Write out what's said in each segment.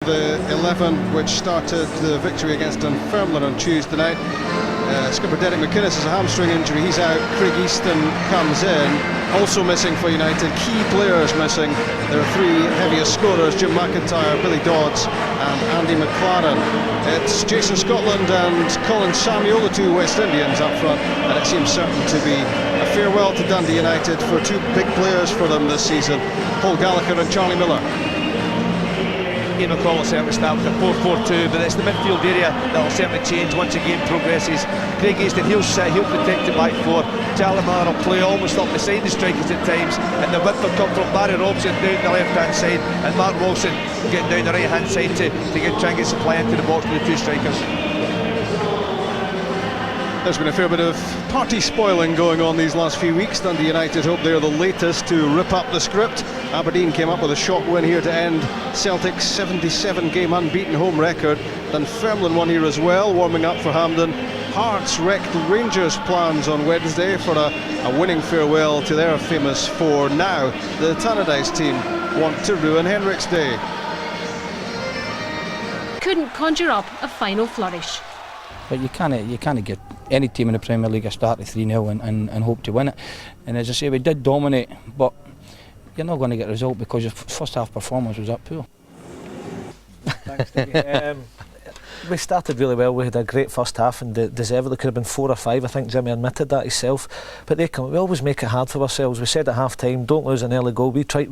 the 11 which started the victory against Dunfermline on Tuesday night. Skipper Derek McInnes has a hamstring injury, he's out. Craig Easton comes in. Also missing for United, key players missing. There are three heaviest scorers: Jim McIntyre, Billy Dodds and Andy McLaren. It's Jason Scotland and Colin Samuel, the two West Indians up front, and it seems certain to be a farewell to Dundee United for two big players for them this season, Paul Gallagher and Charlie Miller. Ian McCall will certainly start with a 4-4-2, but it's the midfield area that will certainly change once the game progresses. Craig Easton, he'll sit, he'll protect the back four. Charlie Miller will play almost up beside the strikers at times, and the width will come from Barry Robson down the left hand side and Mark Wilson getting down the right hand side to try and get supply into the box with the two strikers. There's been a fair bit of party spoiling going on these last few weeks. Dundee United hope they're the latest to rip up the script. Aberdeen came up with a shock win here to end Celtic's 77-game unbeaten home record. Dunfermline won here as well, warming up for Hampden. Hearts wrecked Rangers' plans on Wednesday for a winning farewell to their famous four. Now the Tannadice team want to ruin Henrik's day. Couldn't conjure up a final flourish. But you can't give any team in the Premier League a start to 3-0 and hope to win it. And as I say, we did dominate, but you're not going to get a result because your first half performance was that poor. Thanks, Stevie. We started really well. We had a great first half and deservedly could have been 4 or 5. I think Jimmy admitted that himself. But we always make it hard for ourselves. We said at half time, don't lose an early goal. We try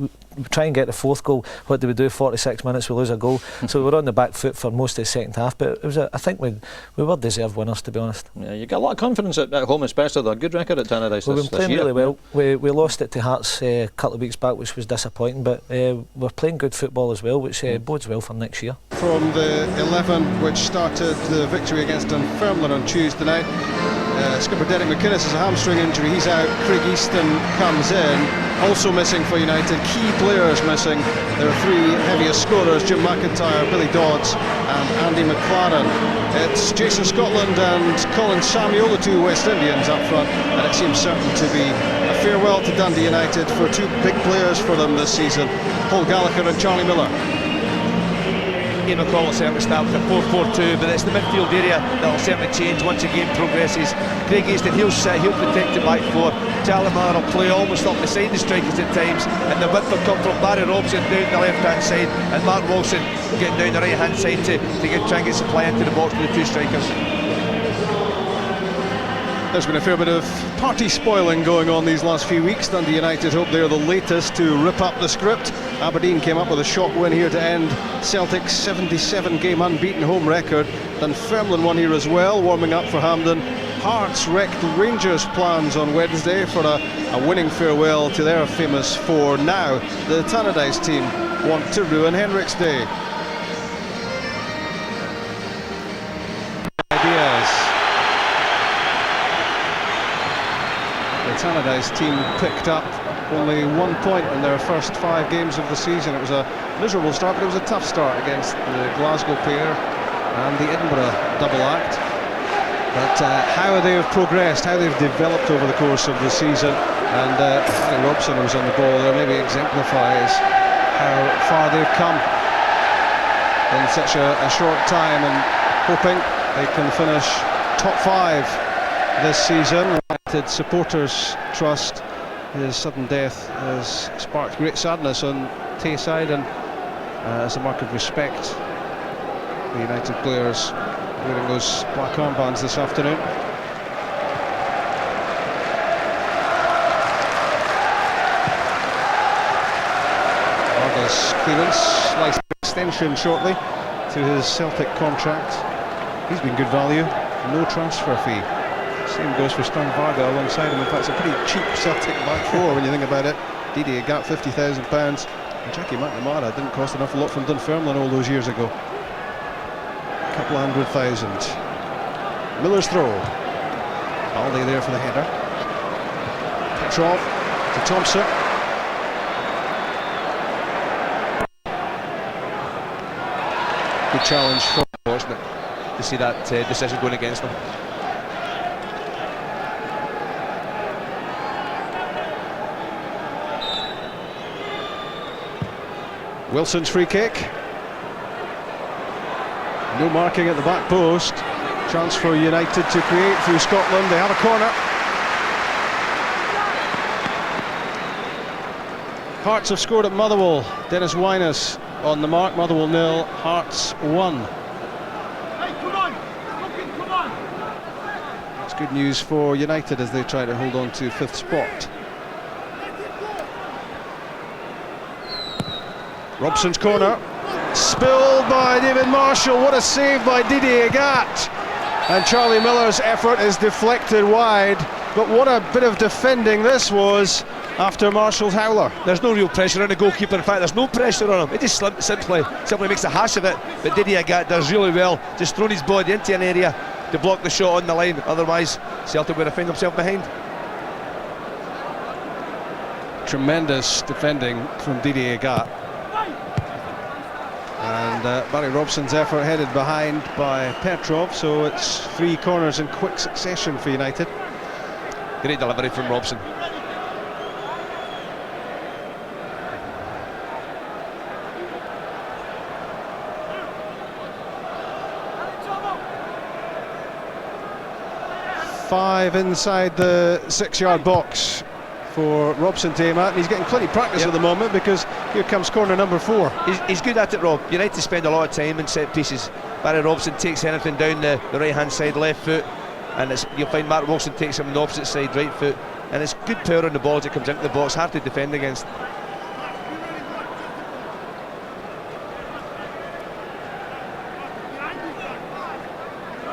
and get the fourth goal. What do we do? 46 minutes, we lose a goal. So we were on the back foot for most of the second half. But it was I think we were deserved winners, to be honest. Yeah, you got a lot of confidence at home, especially. They're a good record at Tannadice. We've been playing really well. We lost it to Hearts a couple of weeks back, which was disappointing. But we're playing good football as well, which bodes well for next year. From the 11 which started the victory against Dunfermline on Tuesday night, skipper Derek McInnes has a hamstring injury, he's out. Craig Easton comes in. Also missing for United, key players missing. There are three heaviest scorers: Jim McIntyre, Billy Dodds and Andy McLaren. It's Jason Scotland and Colin Samuel, the two West Indians up front, and it seems certain to be a farewell to Dundee United for two big players for them this season, Paul Gallagher and Charlie Miller. Ian McCall will certainly start with a 4-4-2, but it's the midfield area that will certainly change once the game progresses. Craig Easton, he'll sit, he'll protect the back four. Charlie Miller will play almost up beside the strikers at times, and the width will come from Barry Robson down the left hand side and Mark Wilson getting down the right hand side to try and get supply into the box with the two strikers. There's been a fair bit of party spoiling going on these last few weeks. Dundee United hope they're the latest to rip up the script. Aberdeen came up with a shock win here to end Celtic's 77-game unbeaten home record. Dunfermline won here as well, warming up for Hampden. Hearts wrecked Rangers' plans on Wednesday for a winning farewell to their famous four. Now the Tannadice team want to ruin Henrik's day. The Tannadice team picked up only 1 point in their first 5 games of the season. It was a miserable start, but it was a tough start against the Glasgow pair and the Edinburgh double act. But how they have progressed, how they've developed over the course of the season, and Barry Robson was on the ball there, maybe exemplifies how far they've come in such a short time, and hoping they can finish top 5 this season. United supporters trust his sudden death has sparked great sadness on Tayside, and as a mark of respect, the United players wearing those black armbands this afternoon. Argos clearance, slice extension shortly to his Celtic contract. He's been good value, no transfer fee. Same goes for Stern Varga alongside him. In fact, it's a pretty cheap Celtic back four when you think about it. Didi got £50,000, and Jackie McNamara didn't cost an awful lot from Dunfermline all those years ago. A couple of £100,000. Miller's throw. Aldi there for the header. Petrov to Thompson. Good challenge. Fortunate to see that decision going against them. Wilson's free kick. No marking at the back post. Chance for United to create through Scotland. They have a corner. Hearts have scored at Motherwell. Dennis Winus on the mark. Motherwell 0, Hearts 1. It's good news for United as they try to hold on to 5th spot. Robson's corner. Spilled by David Marshall. What a save by Didier Agat. And Charlie Miller's effort is deflected wide. But what a bit of defending this was after Marshall's howler. There's no real pressure on the goalkeeper. In fact, there's no pressure on him. It just simply makes a hash of it. But Didier Agat does really well, just throwing his body into an area to block the shot on the line. Otherwise, Celtic would have found himself behind. Tremendous defending from Didier Agat. And Barry Robson's effort headed behind by Petrov, so it's 3 corners in quick succession for United. Great delivery from Robson. Five inside the 6-yard box for Robson to aim at, and he's getting plenty of practice at the moment, because here comes corner number 4. He's good at it, Rob. United spend a lot of time in set pieces. Barry Robson takes anything down the right hand side, left foot, and you'll find Mark Wilson takes him on the opposite side, right foot, and it's good power on the ball as it comes into the box, hard to defend against.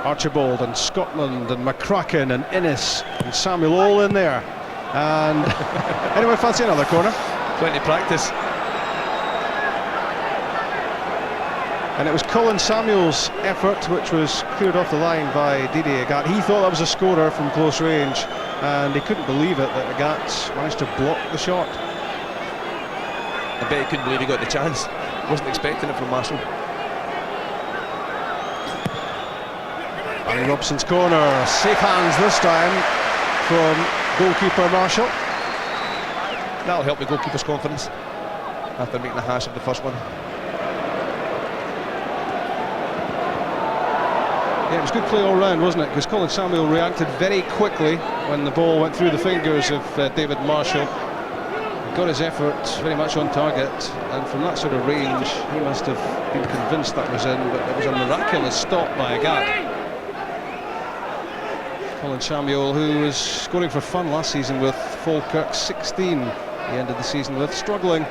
Archibald and Scotland and McCracken and Innes and Samuel all in there. And anyone fancy another corner? Plenty of practice. And it was Colin Samuel's effort which was cleared off the line by Didier Agat. He thought that was a scorer from close range, and he couldn't believe it that Agat managed to block the shot. I bet he couldn't believe he got the chance. Wasn't expecting it from Marshall. Barry Robson's corner, safe hands this time from goalkeeper Marshall. That'll help the goalkeeper's confidence after making a hash of the first one. Yeah, it was good play all round, wasn't it? Because Colin Samuel reacted very quickly when the ball went through the fingers of David Marshall. He got his effort very much on target, and from that sort of range he must have been convinced that was in, but it was a miraculous stop by Agat. Colin Samuel, who was scoring for fun last season with Falkirk, 16 he ended the season with, struggling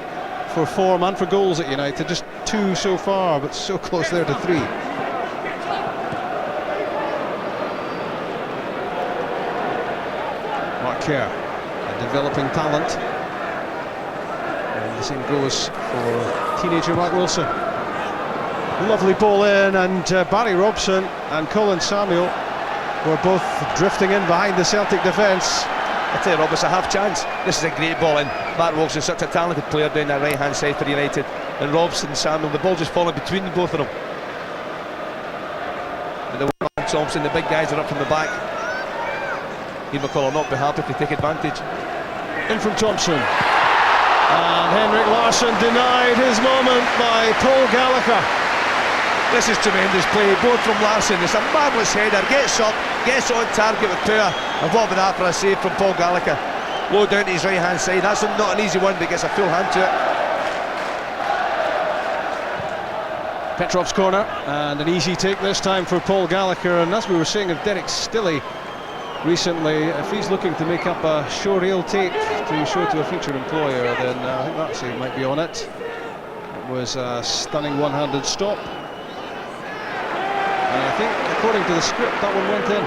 for form and for goals at United, just 2 so far, but so close there to 3. Mark Kerr, a developing talent, and the same goes for teenager Mark Wilson. Lovely ball in, and Barry Robson and Colin Samuel were both drifting in behind the Celtic defence. I tell you, Rob, it's a half chance. This is a great ball in. Mark Wilson's such a talented player down that right hand side for United, and Robson and Samuel, the ball just falling between the both of them. And the one Thompson, the big guys are up from the back. Ian McCall will not be happy to take advantage. In from Thompson, and Henrik Larsson denied his moment by Paul Gallagher. This is tremendous play, both from Larsson. It's a marvellous header, gets up, gets on target with power, and what about that for a save from Paul Gallagher? Low down to his right hand side. That's not an easy one, but gets a full hand to it. Petrov's corner, and an easy take this time for Paul Gallagher. And as we were saying of Derek Stilley recently, if he's looking to make up a showreel tape to show to a future employer, then I think that save might be on it. It was a stunning one-handed stop. And I think, according to the script, that one went in.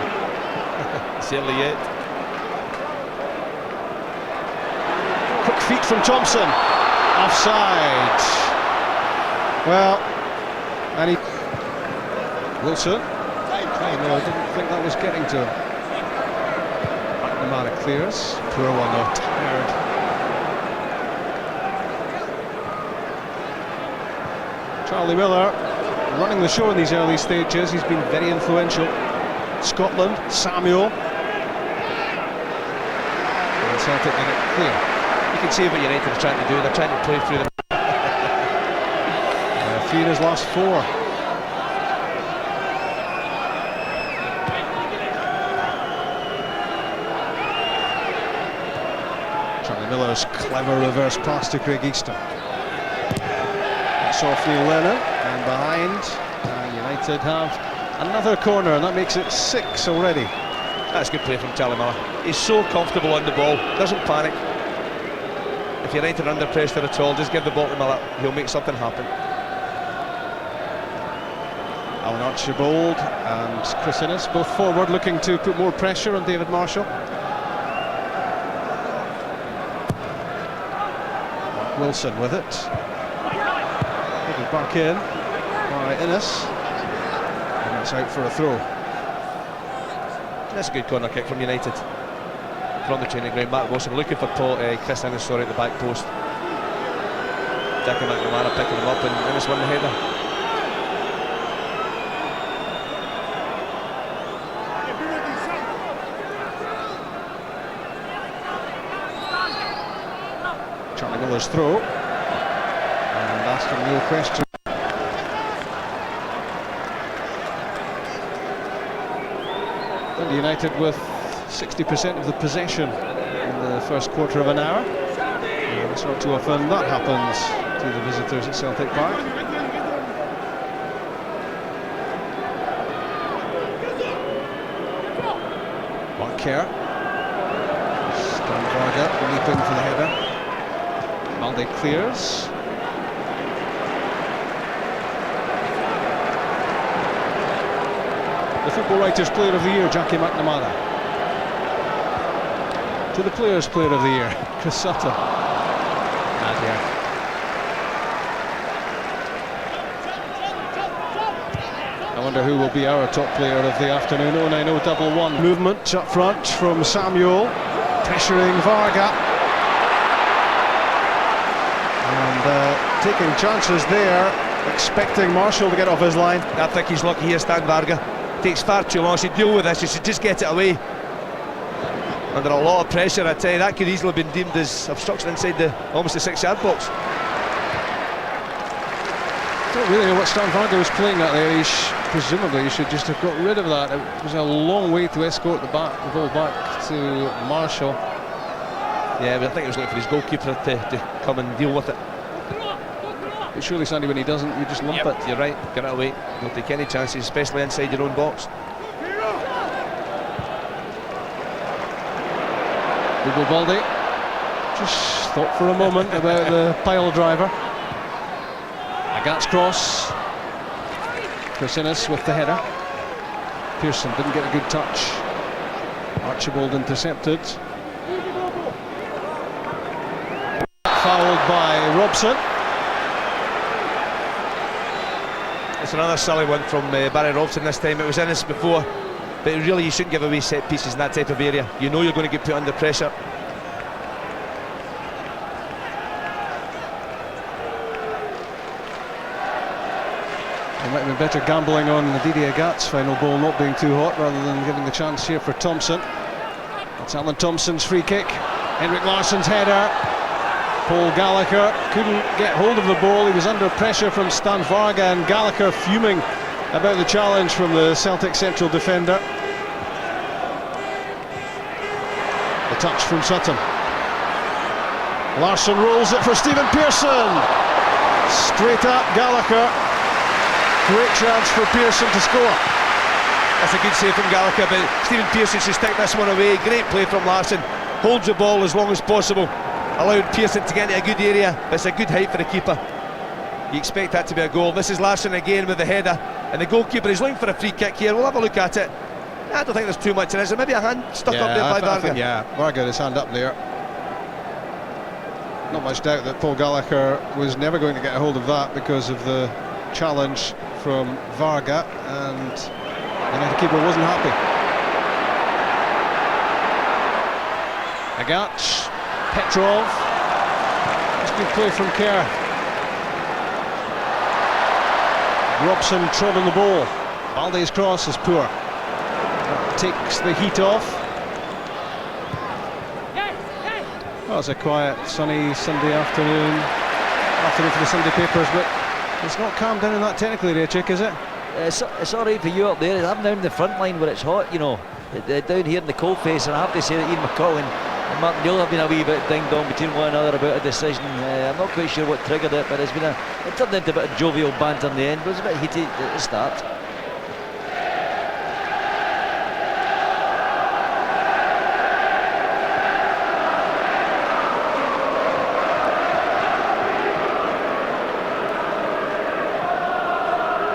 Certainly yet. Quick feet from Thompson. Offside. Well, and he... Wilson. No, I didn't think that was getting to him. McNamara clears. Poor one though, tired. Charlie Miller running the show in these early stages. He's been very influential. Scotland, Samuel. And Celtic get it clear. You can see what United are trying to do. They're trying to play through them. 3 in his last 4. Charlie Miller's clever reverse pass to Craig Easton. It's off Neil Lennon and behind, and United have another corner, and that makes it 6 already. That's good play from Charlie Miller. He's so comfortable on the ball, doesn't panic. If United are under pressure at all, just give the ball to Miller, he'll make something happen. Alan Archibald and Chris Innes both forward, looking to put more pressure on David Marshall. Mark Wilson with it. Headed back in by Innes. And it's out for a throw. That's a good corner kick from United. From the training ground, Mark Wilson looking for Chris Innes, sorry, at the back post. Jackie McNamara picking him up, and Innes won the header. Charlie Miller's throw, and asking no question. Dundee United with 60% of the possession in the first quarter of an hour. And it's not too often that happens to the visitors at Celtic Park. Mark Kerr. Stan Varga leaping for the header. Balde clears. The Football Writers Player of the Year, Jackie McNamara. To the Players Player of the Year, Chris Sutton. I wonder who will be our top player of the afternoon. 09011. Movement up front from Samuel, pressuring Varga. And taking chances there, expecting Marshall to get off his line. I think he's lucky here, Stan Varga. Takes far too long. He should deal with this. He should just get it away. Under a lot of pressure, I tell you, that could easily have been deemed as obstruction inside almost the 6-yard box. I don't really know what Stan Varga was playing at there. Presumably he should just have got rid of that. It was a long way to escort the ball back to Marshall. Yeah, but I think he was looking for his goalkeeper to come and deal with it. But surely, Sandy, when he doesn't, you just lump it. You're right, get it away. Don't take any chances, especially inside your own box. Hugo Balde just thought for a moment about the pile driver. Agat's cross. Chris Innes with the header. Pearson didn't get a good touch. Archibald intercepted. Fouled by Robson. It's another silly one from Barry Robson this time. It was Innes before, but really you shouldn't give away set pieces in that type of area. You know you're going to get put under pressure. It might have been better gambling on Didier Agat's final ball not being too hot rather than giving the chance here for Thompson. It's Alan Thompson's free kick. Henrik Larsson's header. Paul Gallagher couldn't get hold of the ball. He was under pressure from Stan Varga, and Gallagher fuming about the challenge from the Celtic central defender. The touch from Sutton. Larsson rolls it for Stephen Pearson. Straight up Gallagher. Great chance for Pearson to score. That's a good save from Gallagher, but Stephen Pearson should stick this one away. Great play from Larsson. Holds the ball as long as possible. Allowed Pearson to get into a good area, but it's a good height for the keeper. You expect that to be a goal. This is Larsson again with the header, and the goalkeeper is looking for a free kick here. We'll have a look at it. I don't think there's too much in it. Is there maybe a hand stuck up there by Varga? Varga had his hand up there. Not much doubt that Paul Gallagher was never going to get a hold of that because of the challenge from Varga, and the United keeper wasn't happy. Agat. Petrov. That's good play from Kerr. Robson trod on the ball. Balde's cross is poor. That takes the heat off. Well, it's a quiet, sunny Sunday afternoon for the Sunday papers, but it's not calmed down in that technical area, Chick, is it? It's all right for you up there. I'm down the front line where it's hot, you know. Down here in the cold face, and I have to say that Ian McCullen and Martin Neal have been a wee bit ding-dong between one another about a decision. I'm not quite sure what triggered it, but it turned into a bit of jovial banter in the end. It was a bit heated at the start.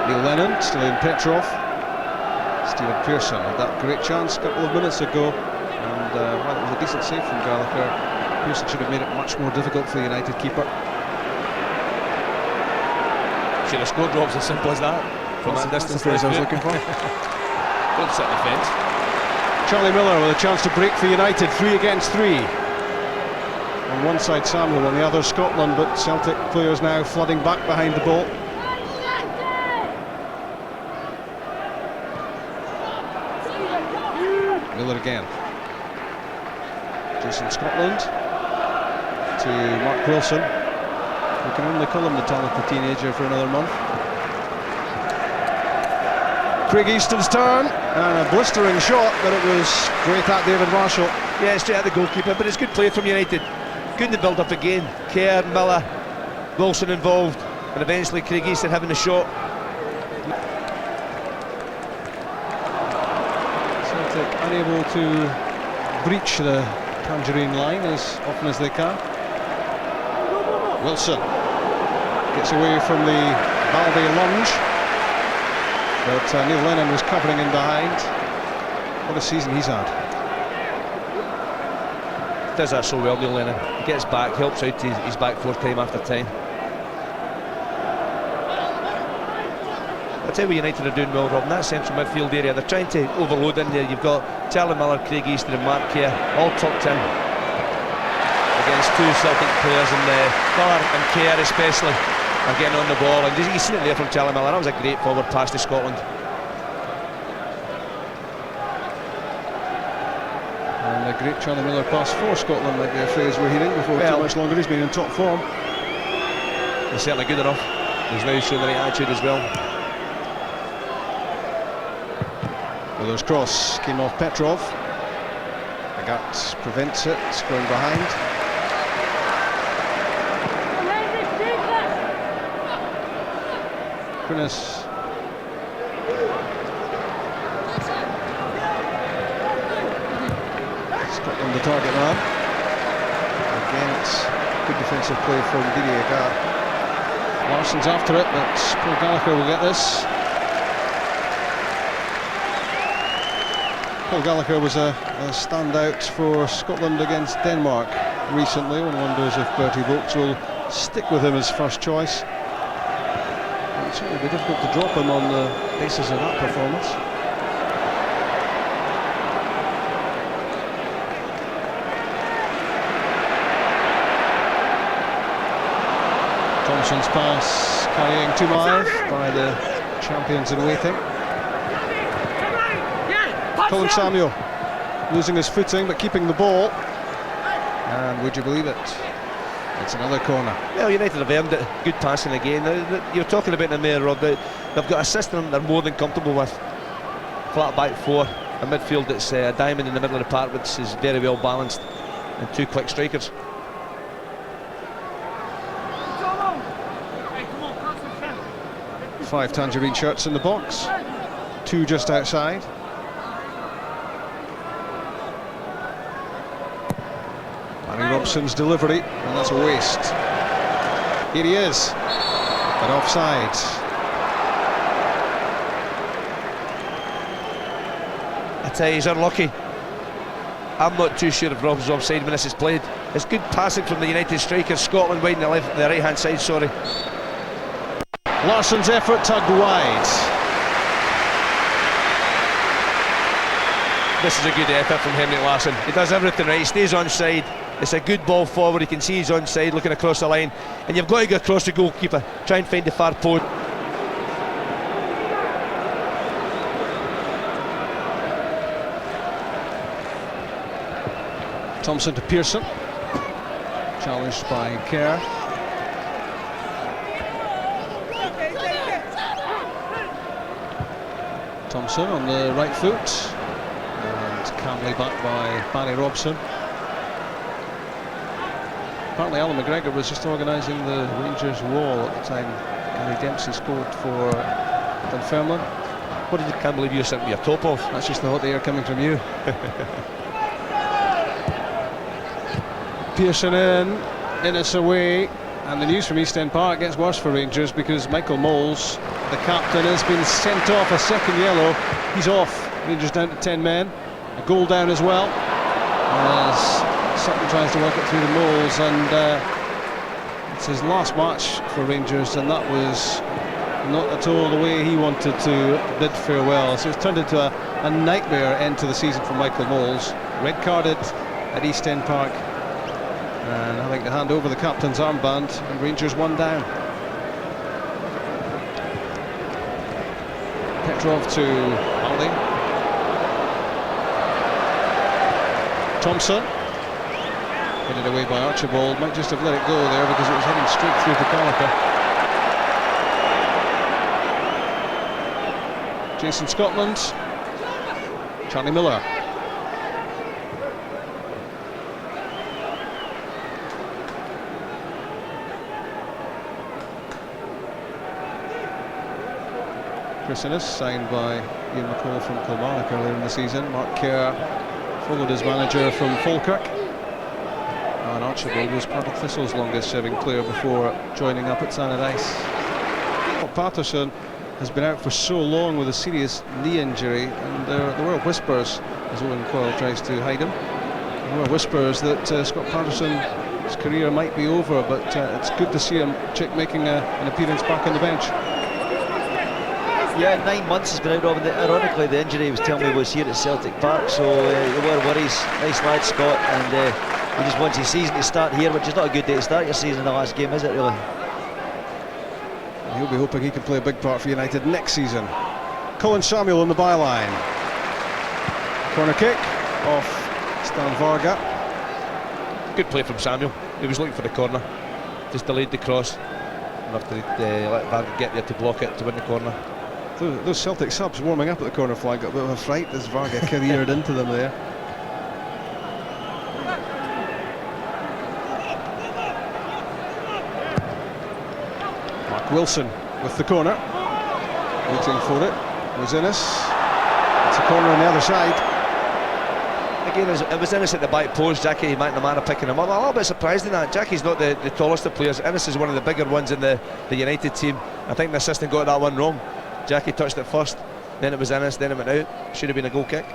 Neil Lennon, still in Petrov. Stephen Pearson had that great chance a couple of minutes ago, and while it was a decent save from Gallagher, Pearson should have made it much more difficult for the United keeper. Should have scored, Rob's, as simple as that. From that distance, that's the phrase I was looking for. Don't sit on the fence. Charlie Miller with a chance to break for United, 3 against 3. On one side Samuel, on the other Scotland, but Celtic players now flooding back behind the ball. Miller again. Jason Scotland to Mark Wilson. We can only call him the talented teenager for another month. Craig Easton's turn, and a blistering shot, but it was great at David Marshall. Yeah, straight at the goalkeeper, but it's good play from United. Good in the build-up again. Kerr, Miller, Wilson involved, and eventually Craig Easton having the shot. Celtic unable to breach the Tangerine line as often as they can. Wilson gets away from the Balde lunge, but Neil Lennon was covering in behind. What a season he's had. Does that so well, Neil Lennon. He gets back, helps out his back four time after time. I tell you what United are doing well, Rob, in that central midfield area. They're trying to overload in there. You've got Charlie Miller, Craig Easton and Mark Kerr all tucked in against two Celtic players, and Miller and Kerr especially are getting on the ball, and you've seen it there from Charlie Miller. That was a great forward pass to Scotland. And a great Charlie Miller pass for Scotland might be a phrase we're hearing before too much longer. He's been in top form. He's certainly good enough. He's now showing the right attitude as well. Miller's cross came off Petrov. Agat prevents it, going behind. Quinnis. Scotland the target man. Against good defensive play from Didier Agat. Larson's after it, but Paul Gallagher will get this. Paul Gallagher was a standout for Scotland against Denmark recently. One wonders if Bertie Vogts will stick with him as first choice. It would certainly be difficult to drop him on the basis of that performance. Thompson's pass carrying too mild by the champions in waiting. Colin Samuel losing his footing but keeping the ball, and would you believe it, it's another corner. Well, United have earned it. Good passing again. You're talking about the mayor, Rob. They've got a system they're more than comfortable with. Flat back four, a midfield that's a diamond in the middle of the park, which is very well balanced, and two quick strikers. Five Tangerine shirts in the box, two just outside. Barry Robson's delivery, and that's a waste. Here he is, but offside. I tell you, he's unlucky. I'm not too sure if Rob's offside when this is played. It's good passing from the United strikers. Scotland wide on the right hand side, sorry. Larson's effort tugged wide. This is a good effort from Henrik Larsson. He does everything right, he stays onside. It's a good ball forward, you can see he's onside looking across the line, and you've got to go across the goalkeeper, try and find the far post. Thompson to Pearson, challenged by Kerr. Thompson on the right foot, and calmly back by Barry Robson. Apparently Alan McGregor was just organising the Rangers wall at the time Gary Dempsey scored for Dunfermline. What did you can't believe you're sitting with your top off? That's just the hot air coming from you. Pearson in, Innes away, and the news from East End Park gets worse for Rangers because Michael Moles, the captain, has been sent off, a second yellow. He's off. Rangers down to 10 men. A goal down as well. As Sutton tries to work it through the Moles, and it's his last match for Rangers, and that was not at all the way he wanted to bid farewell. So it's turned into a nightmare end to the season for Michael Moles. Red carded at East End Park, and having to hand over the captain's armband, and Rangers one down. Petrov to Halding. Thompson. Headed away by Archibald. Might just have let it go there because it was heading straight through to Gallagher. Jason Scotland. Charlie Miller. Chris Innes, signed by Ian McCall from Kilmarnock earlier in the season. Mark Kerr followed his manager from Falkirk. And Archibald was Partick Thistle's longest serving player before joining up at Tannadice. Patterson has been out for so long with a serious knee injury, and there were whispers, as Owen Coyle tries to hide him, there were whispers that Scott Patterson's career might be over, but it's good to see him making an appearance back on the bench. Yeah, 9 months he's been out of it. Ironically, the injury he was telling me was here at Celtic Park, so there were worries. Nice lad, Scott, and he just wants his season to start here, which is not a good day to start your season in the last game, is it, really? He'll be hoping he can play a big part for United next season. Colin Samuel on the byline. Corner kick off Stan Varga. Good play from Samuel. He was looking for the corner, just delayed the cross enough to let Varga get there to block it to win the corner. Those Celtic subs warming up at the corner flag got a bit of a fright as Varga careered into them there. Mark Wilson with the corner, waiting for it. Was Innes. It's a corner on the other side. Again, it was Innes at the back post. Jackie McNamara picking him up. I'm a little bit surprised in that. Jackie's not the tallest of players. Innes is one of the bigger ones in the United team. I think the assistant got that one wrong. Jackie touched it first, then it was Innes, then it went out. Should have been a goal kick.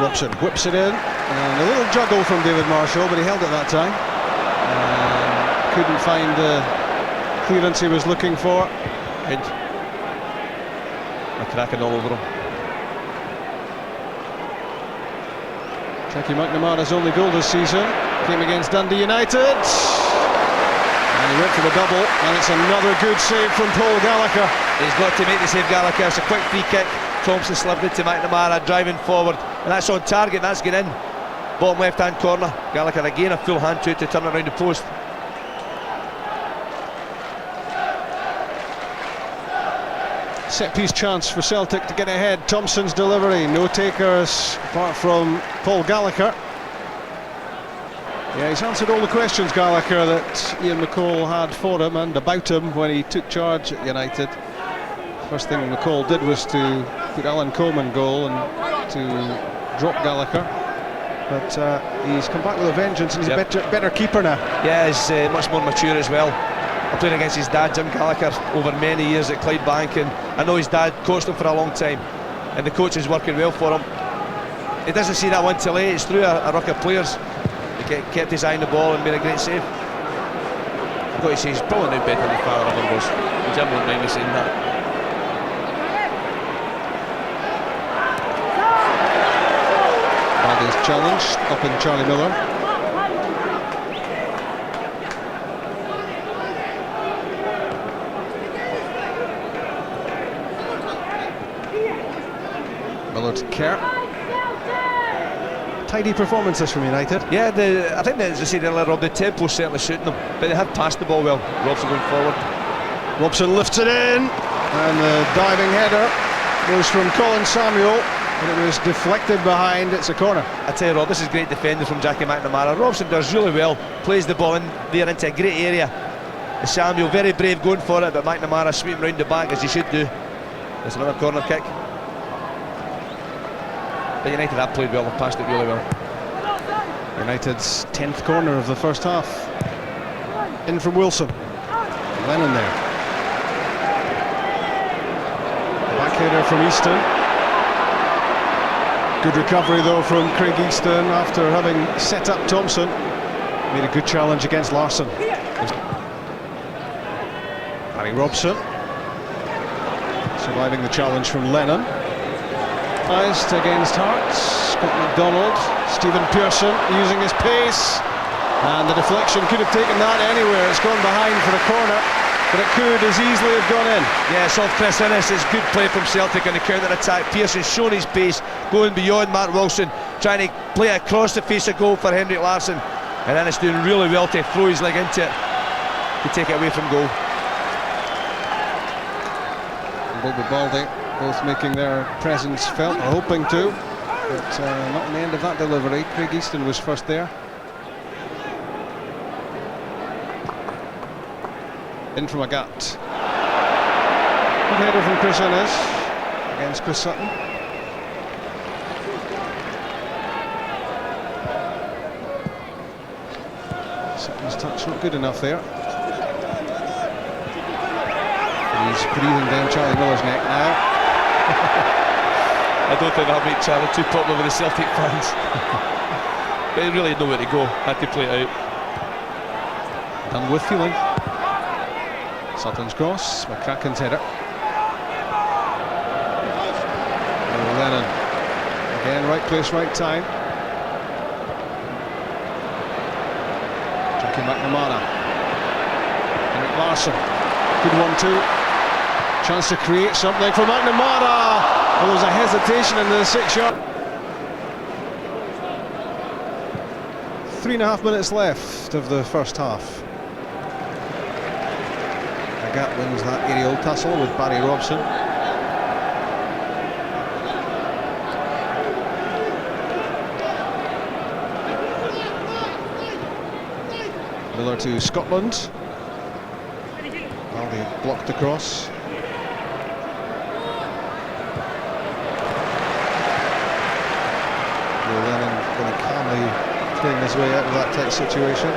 Robson whips it in, and a little juggle from David Marshall, but he held it that time. Couldn't find the clearance he was looking for. And cracking all over him. Jackie McNamara's only goal this season came against Dundee United, and he went for the double, and it's another good save from Paul Gallagher. He's got to make the save, Gallagher. It's a quick free kick. Thompson slipped it to McNamara, driving forward, and that's on target. That's going in. Bottom left hand corner. Gallagher again a full hand to it to turn it around the post. Set piece chance for Celtic to get ahead. Thompson's delivery, no takers apart from Paul Gallagher. Yeah, he's answered all the questions, Gallagher, that Ian McCall had for him and about him when he took charge at United. First thing McCall did was to put Alan Coleman goal and to drop Gallagher. But he's come back with a vengeance, and he's a better keeper now. Yeah, he's much more mature as well. I'm playing against his dad, Jim Gallagher, over many years at Clydebank, and I know his dad coached him for a long time, and the coach is working well for him. He doesn't see that one till late. It's through a ruck of players. He kept his eye on the ball and made a great save. I've got to say, he's probably no better than his father ever was. Jim won't mind me saying that. Is challenged up in Charlie Miller. Miller to Kerr. Tidy performances from United. Yeah, I think that, as I said earlier, the tempo's certainly suiting them, but they have passed the ball well. Robson going forward. Robson lifts it in, and the diving header goes from Colin Samuel, but it was deflected behind. It's a corner. I tell you, Rob, this is great defending from Jackie McNamara. Robson does really well, plays the ball in there into a great area. Samuel very brave going for it, but McNamara sweeping round the back as he should do. There's another corner kick. But United have played well, they've passed it really well. United's 10th corner of the first half. In from Wilson. Lennon there. Back header from Easton. Good recovery though from Craig Easton after having set up Thompson. Made a good challenge against Larsson. Barry Robson surviving the challenge from Lennon. Iced against Hearts. Scott McDonald. Stephen Pearson using his pace, and the deflection could have taken that anywhere. It's gone behind for a corner, but it could as easily have gone in. Yeah, soft Chris Innes. It's good play from Celtic on the counter-attack. Pearson showing his pace, going beyond Mark Wilson, trying to play across the face of goal for Henrik Larsson, and Innes doing really well to throw his leg into it to take it away from goal. Bobby Baldy both making their presence felt, or hoping to, but not in the end of that delivery. Craig Easton was first there. In from Agat. Good header from Chris Innes against Chris Sutton. Sutton's touch not good enough there. He's breathing down Charlie Miller's neck now. I don't think that'll make Charlie too popular with the Celtic fans. But he really had nowhere to go, had to play it out. Done with feeling. Sutton's cross, McCracken's header. And Lennon. Again, right place, right time. Jackie McNamara. Henrik Larsson. Good 1-2. Chance to create something for McNamara. Well, there was a hesitation in the 6-yard. 3.5 minutes left of the first half. Agat wins that aerial tussle with Barry Robson. Miller to Scotland. Baldy blocked the cross. Lennon going to calmly playing his way out of that tight situation.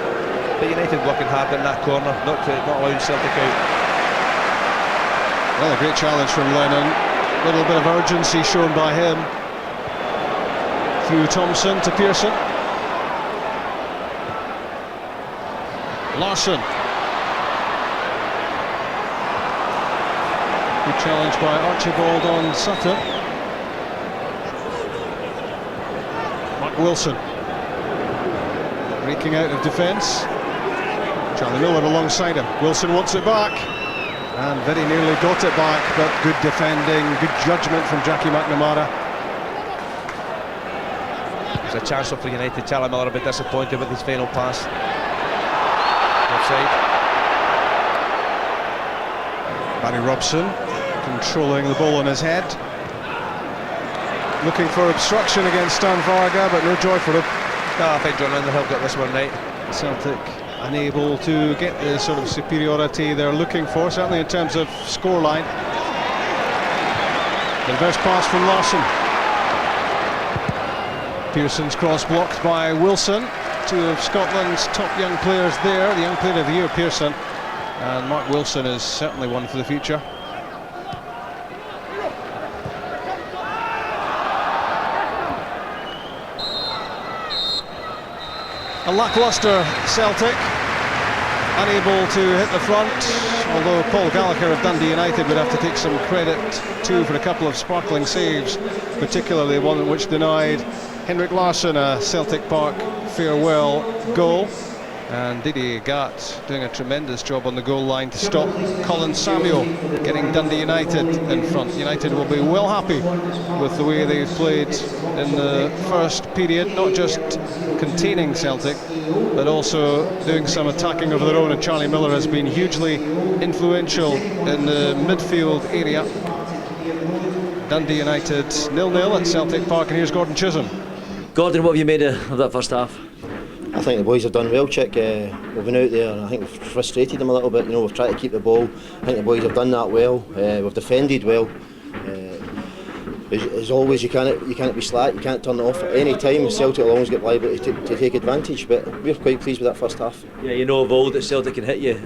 But United working hard in that corner, not allowing Celtic out. Well, a great challenge from Lennon. A little bit of urgency shown by him. Through Thompson to Pearson. Larsson. Good challenge by Archibald on Sutton. Wilson breaking out of defence. Charlie Miller alongside him. Wilson wants it back and very nearly got it back, but good defending, good judgment from Jackie McNamara. There's a chance for United. Charlie Miller a bit disappointed with his final pass. Offside. Barry Robson controlling the ball on his head. Looking for obstruction against Stan Varga, but no joy for him. No, I think John Underhill got this one right. Celtic unable to get the sort of superiority they're looking for, certainly in terms of scoreline. The reverse pass from Larsson. Pearson's cross blocked by Wilson. Two of Scotland's top young players there. The young player of the year, Pearson, and Mark Wilson is certainly one for the future. A lacklustre Celtic, unable to hit the front, although Paul Gallagher of Dundee United would have to take some credit too for a couple of sparkling saves, particularly one which denied Henrik Larsson a Celtic Park farewell goal. And Didier Agat doing a tremendous job on the goal line to stop Colin Samuel getting Dundee United in front. United will be well happy with the way they've played in the first period, not just containing Celtic, but also doing some attacking of their own, and Charlie Miller has been hugely influential in the midfield area. Dundee United 0-0 at Celtic Park, and here's Gordon Chisholm. Gordon, what have you made of that first half? I think the boys have done well, Chick. We've been out there and I think we've frustrated them a little bit. You know, we've tried to keep the ball. I think the boys have done that well. We've defended well. As always, you can't be slack. You can't turn it off at any time. Celtic will always get liable to take advantage. But we're quite pleased with that first half. Yeah, you know of old that Celtic can hit you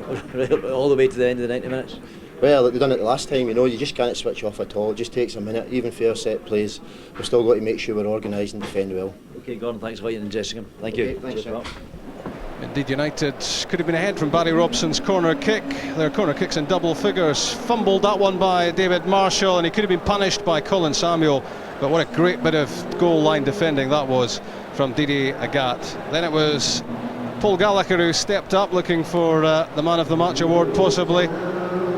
all the way to the end of the 90 minutes. Well, they've done it the last time. You know, you just can't switch off at all. It just takes a minute. Even for our set plays, we've still got to make sure we're organised and defend well. Okay, Gordon, thanks for waiting and addressing him. Thank you. Thanks, Cheers. Indeed, United could have been ahead from Barry Robson's corner kick. Their corner kicks in double figures. Fumbled that one by David Marshall, and he could have been punished by Colin Samuel. But what a great bit of goal line defending that was from Didier Agat. Then it was Paul Gallagher who stepped up, looking for the Man of the Match award, possibly,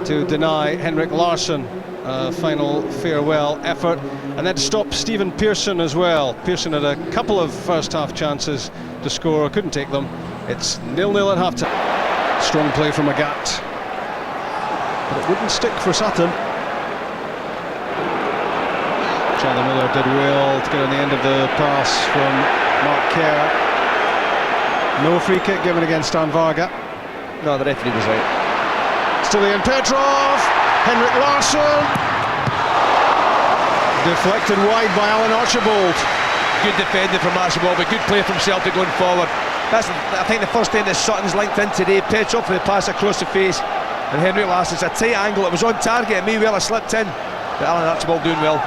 to deny Henrik Larsson a final farewell effort, and then to stop Stephen Pearson as well. Pearson had a couple of first half chances to score, couldn't take them. It's 0-0 at half time. Strong play from Agat, but it wouldn't stick for Sutton. Charlie Miller did well to get on the end of the pass from Mark Kerr. No free kick given against Stan Varga. No, the referee was right. Still Ian Petrov, Henrik Larsson, deflected wide by Alan Archibald. Good defending from Archibald, but good play from Celtic going forward. That's, I think, the first time that Sutton's linked in today. Petrov for the pass across the face, and Henrik Larsson's a tight angle. It was on target, and Mayweather slipped in, but Alan Archibald doing well.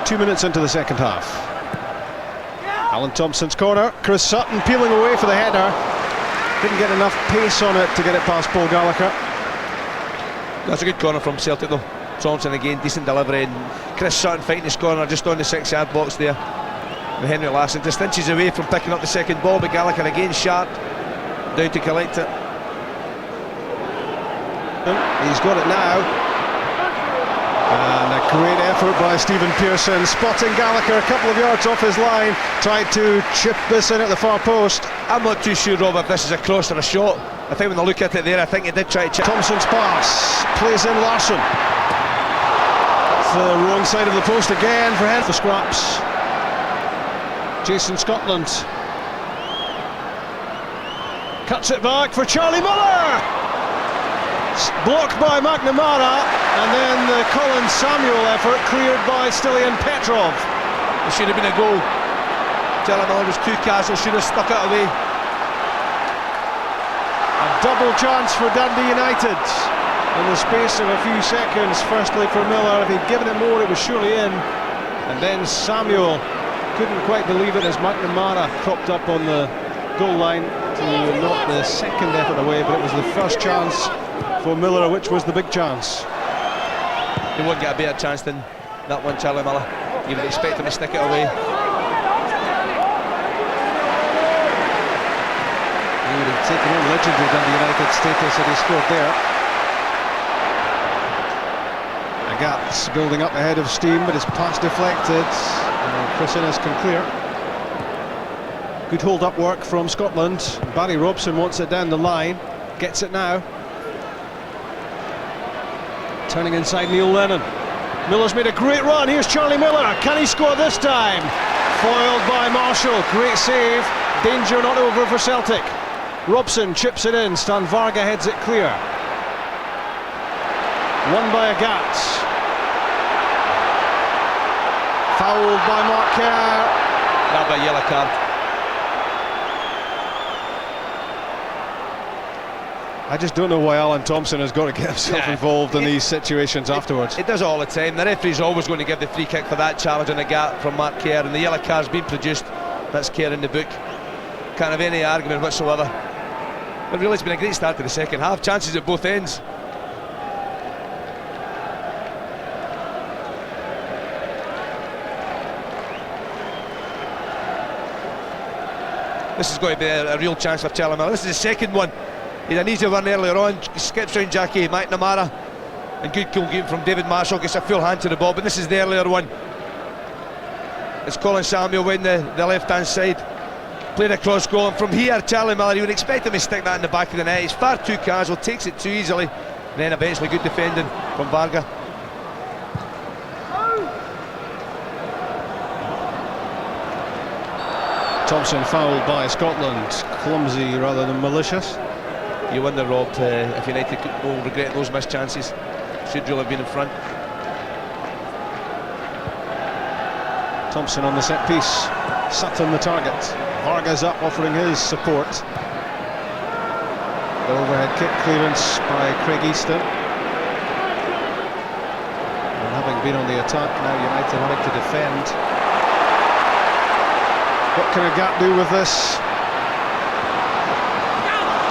Two minutes into the second half. Alan Thompson's corner, Chris Sutton peeling away for the header. Didn't get enough pace on it to get it past Paul Gallagher. That's a good corner from Celtic though. Thompson again, decent delivery, and Chris Sutton fighting his corner just on the 6-yard box there. And Henrik Larsson just inches away from picking up the second ball, but Gallagher again sharp, down to collect it. He's got it now. And a great effort by Stephen Pearson, spotting Gallagher a couple of yards off his line, tried to chip this in at the far post. I'm not too sure, Rob, if this is a cross or a shot. I think when I look at it there, I think he did try to chip. Thompson's pass, plays in Larsson. It's the wrong side of the post again for Henry. The scraps. Jason Scotland cuts it back for Charlie Miller. Blocked by McNamara, and then the Colin Samuel effort cleared by Stilian Petrov. It should have been a goal. Charlie Miller was too casual, should have stuck it away. A double chance for Dundee United in the space of a few seconds. Firstly for Miller, if he'd given it more it was surely in, and then Samuel couldn't quite believe it as McNamara cropped up on the goal line to knock the second effort away, but it was the first chance for Miller, which was the big chance. He won't get a better chance than that one, Charlie Miller. You would expect him to stick it away. He would have taken on legendary Dundee United status had he scored there. Agat's building up ahead of steam, but his pass deflected. Chris Innes can clear. Good hold-up work from Scotland. Barry Robson wants it down the line. Gets it now. Turning inside Neil Lennon. Miller's made a great run. Here's Charlie Miller. Can he score this time? Foiled by Marshall. Great save. Danger not over for Celtic. Robson chips it in. Stan Varga heads it clear. Won by Agat. Fouled by Mark Kerr. That'll be a yellow card. I just don't know why Alan Thompson has got to get himself involved in these situations afterwards. It does it all the time. The referee's always going to give the free kick for that challenge on the gap from Mark Kerr, and the yellow card's been produced. That's Kerr in the book. Can't have any argument whatsoever. But really, it's been a great start to the second half. Chances at both ends. This is going to be a real chance for Charlie Miller. This is the second one. He had an easy run earlier on, skips round Jackie McNamara, and good goal game from David Marshall, gets a full hand to the ball, but this is the earlier one. It's Colin Samuel winning the left hand side, played across goal, and from here Charlie Miller, you would expect him to stick that in the back of the net. He's far too casual, takes it too easily, and then eventually good defending from Varga. Thompson fouled by Scotland, clumsy rather than malicious. You wonder, Rob, if United will regret those missed chances. Should really have been in front. Thompson on the set piece, Sutton the target. Varga's up offering his support. The overhead kick clearance by Craig Easton. And having been on the attack, now United having to defend. What can a gap do with this?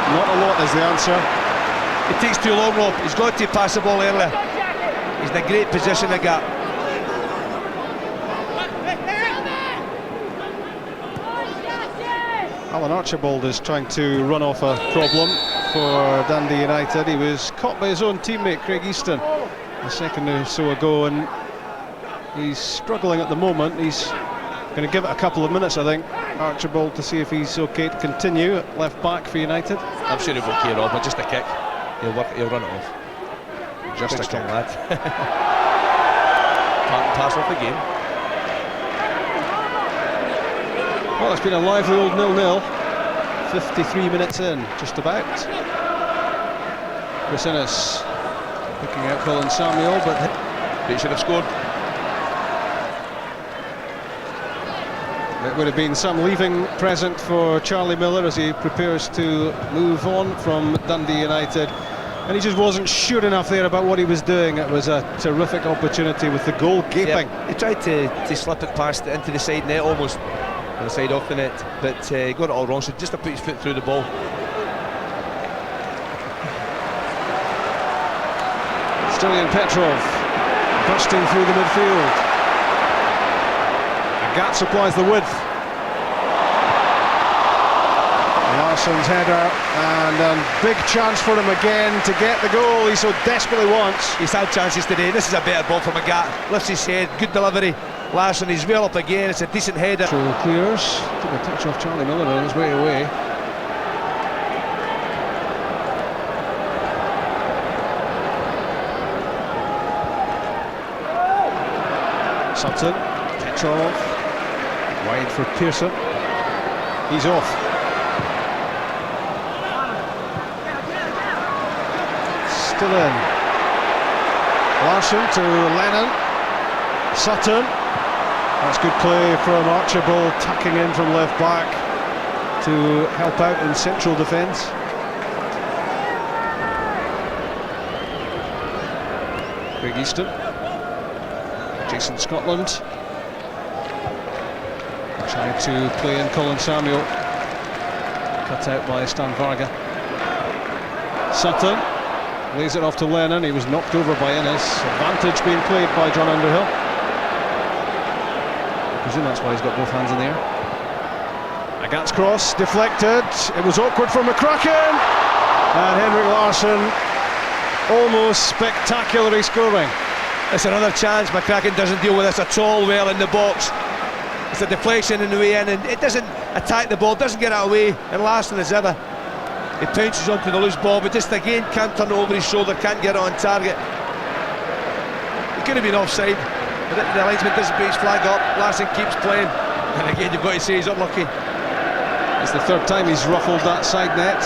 Not a lot is the answer. It takes too long, Rob. He's got to pass the ball earlier. He's in a great position, the gap. Alan Archibald is trying to run off a problem for Dundee United. He was caught by his own teammate Craig Easton a second or so ago, and he's struggling at the moment. He's going to give it a couple of minutes, I think, Archibald, to see if he's okay to continue at left back for United. I'm sure he'll be okay, Rob, but just a kick. He'll run it off. Just a kick. Lad. Can't pass off the game. Well, it's been a lively old 0-0. 53 minutes in, just about. Chris Innes picking out Colin Samuel, but he should have scored. It would have been some leaving present for Charlie Miller as he prepares to move on from Dundee United, and he just wasn't sure enough there about what he was doing. It was a terrific opportunity with the goal gaping. Yep. He tried to slip it past it into the side net, almost on the side off the net, but he got it all wrong, so just to put his foot through the ball. Stilian Petrov bursting through the midfield. Agat supplies the width. Larsson's header, and a big chance for him again to get the goal he so desperately wants. He's had chances today. This is a better ball from Agat. Lifts his head, good delivery. Larsson, he's well up again. It's a decent header. So clears, took a touch off Charlie Miller on his way away. Sutton, Petrov, wide for Pearson. He's off. Still in. Larsson to Lennon. Sutton. That's good play from Archibald, tucking in from left back to help out in central defence. Craig Easton. Jason Scotland trying to play in Colin Samuel, cut out by Stan Varga. Sutton lays it off to Lennon. He was knocked over by Innes. Advantage being played by John Underhill. I presume that's why he's got both hands in the air. Agat's cross deflected. It was awkward for McCracken, and Henrik Larsson almost spectacularly scoring. It's another chance. McCracken doesn't deal with this at all well in the box. It's a deflection in the way in, and it doesn't attack the ball, doesn't get it away, and Larsson as ever, he pounces onto the loose ball, but just again can't turn it over his shoulder, can't get it on target. It could have been offside, but the linesman doesn't put his flag up. Larsson keeps playing, and again you've got to say he's unlucky. It's the third time he's ruffled that side net.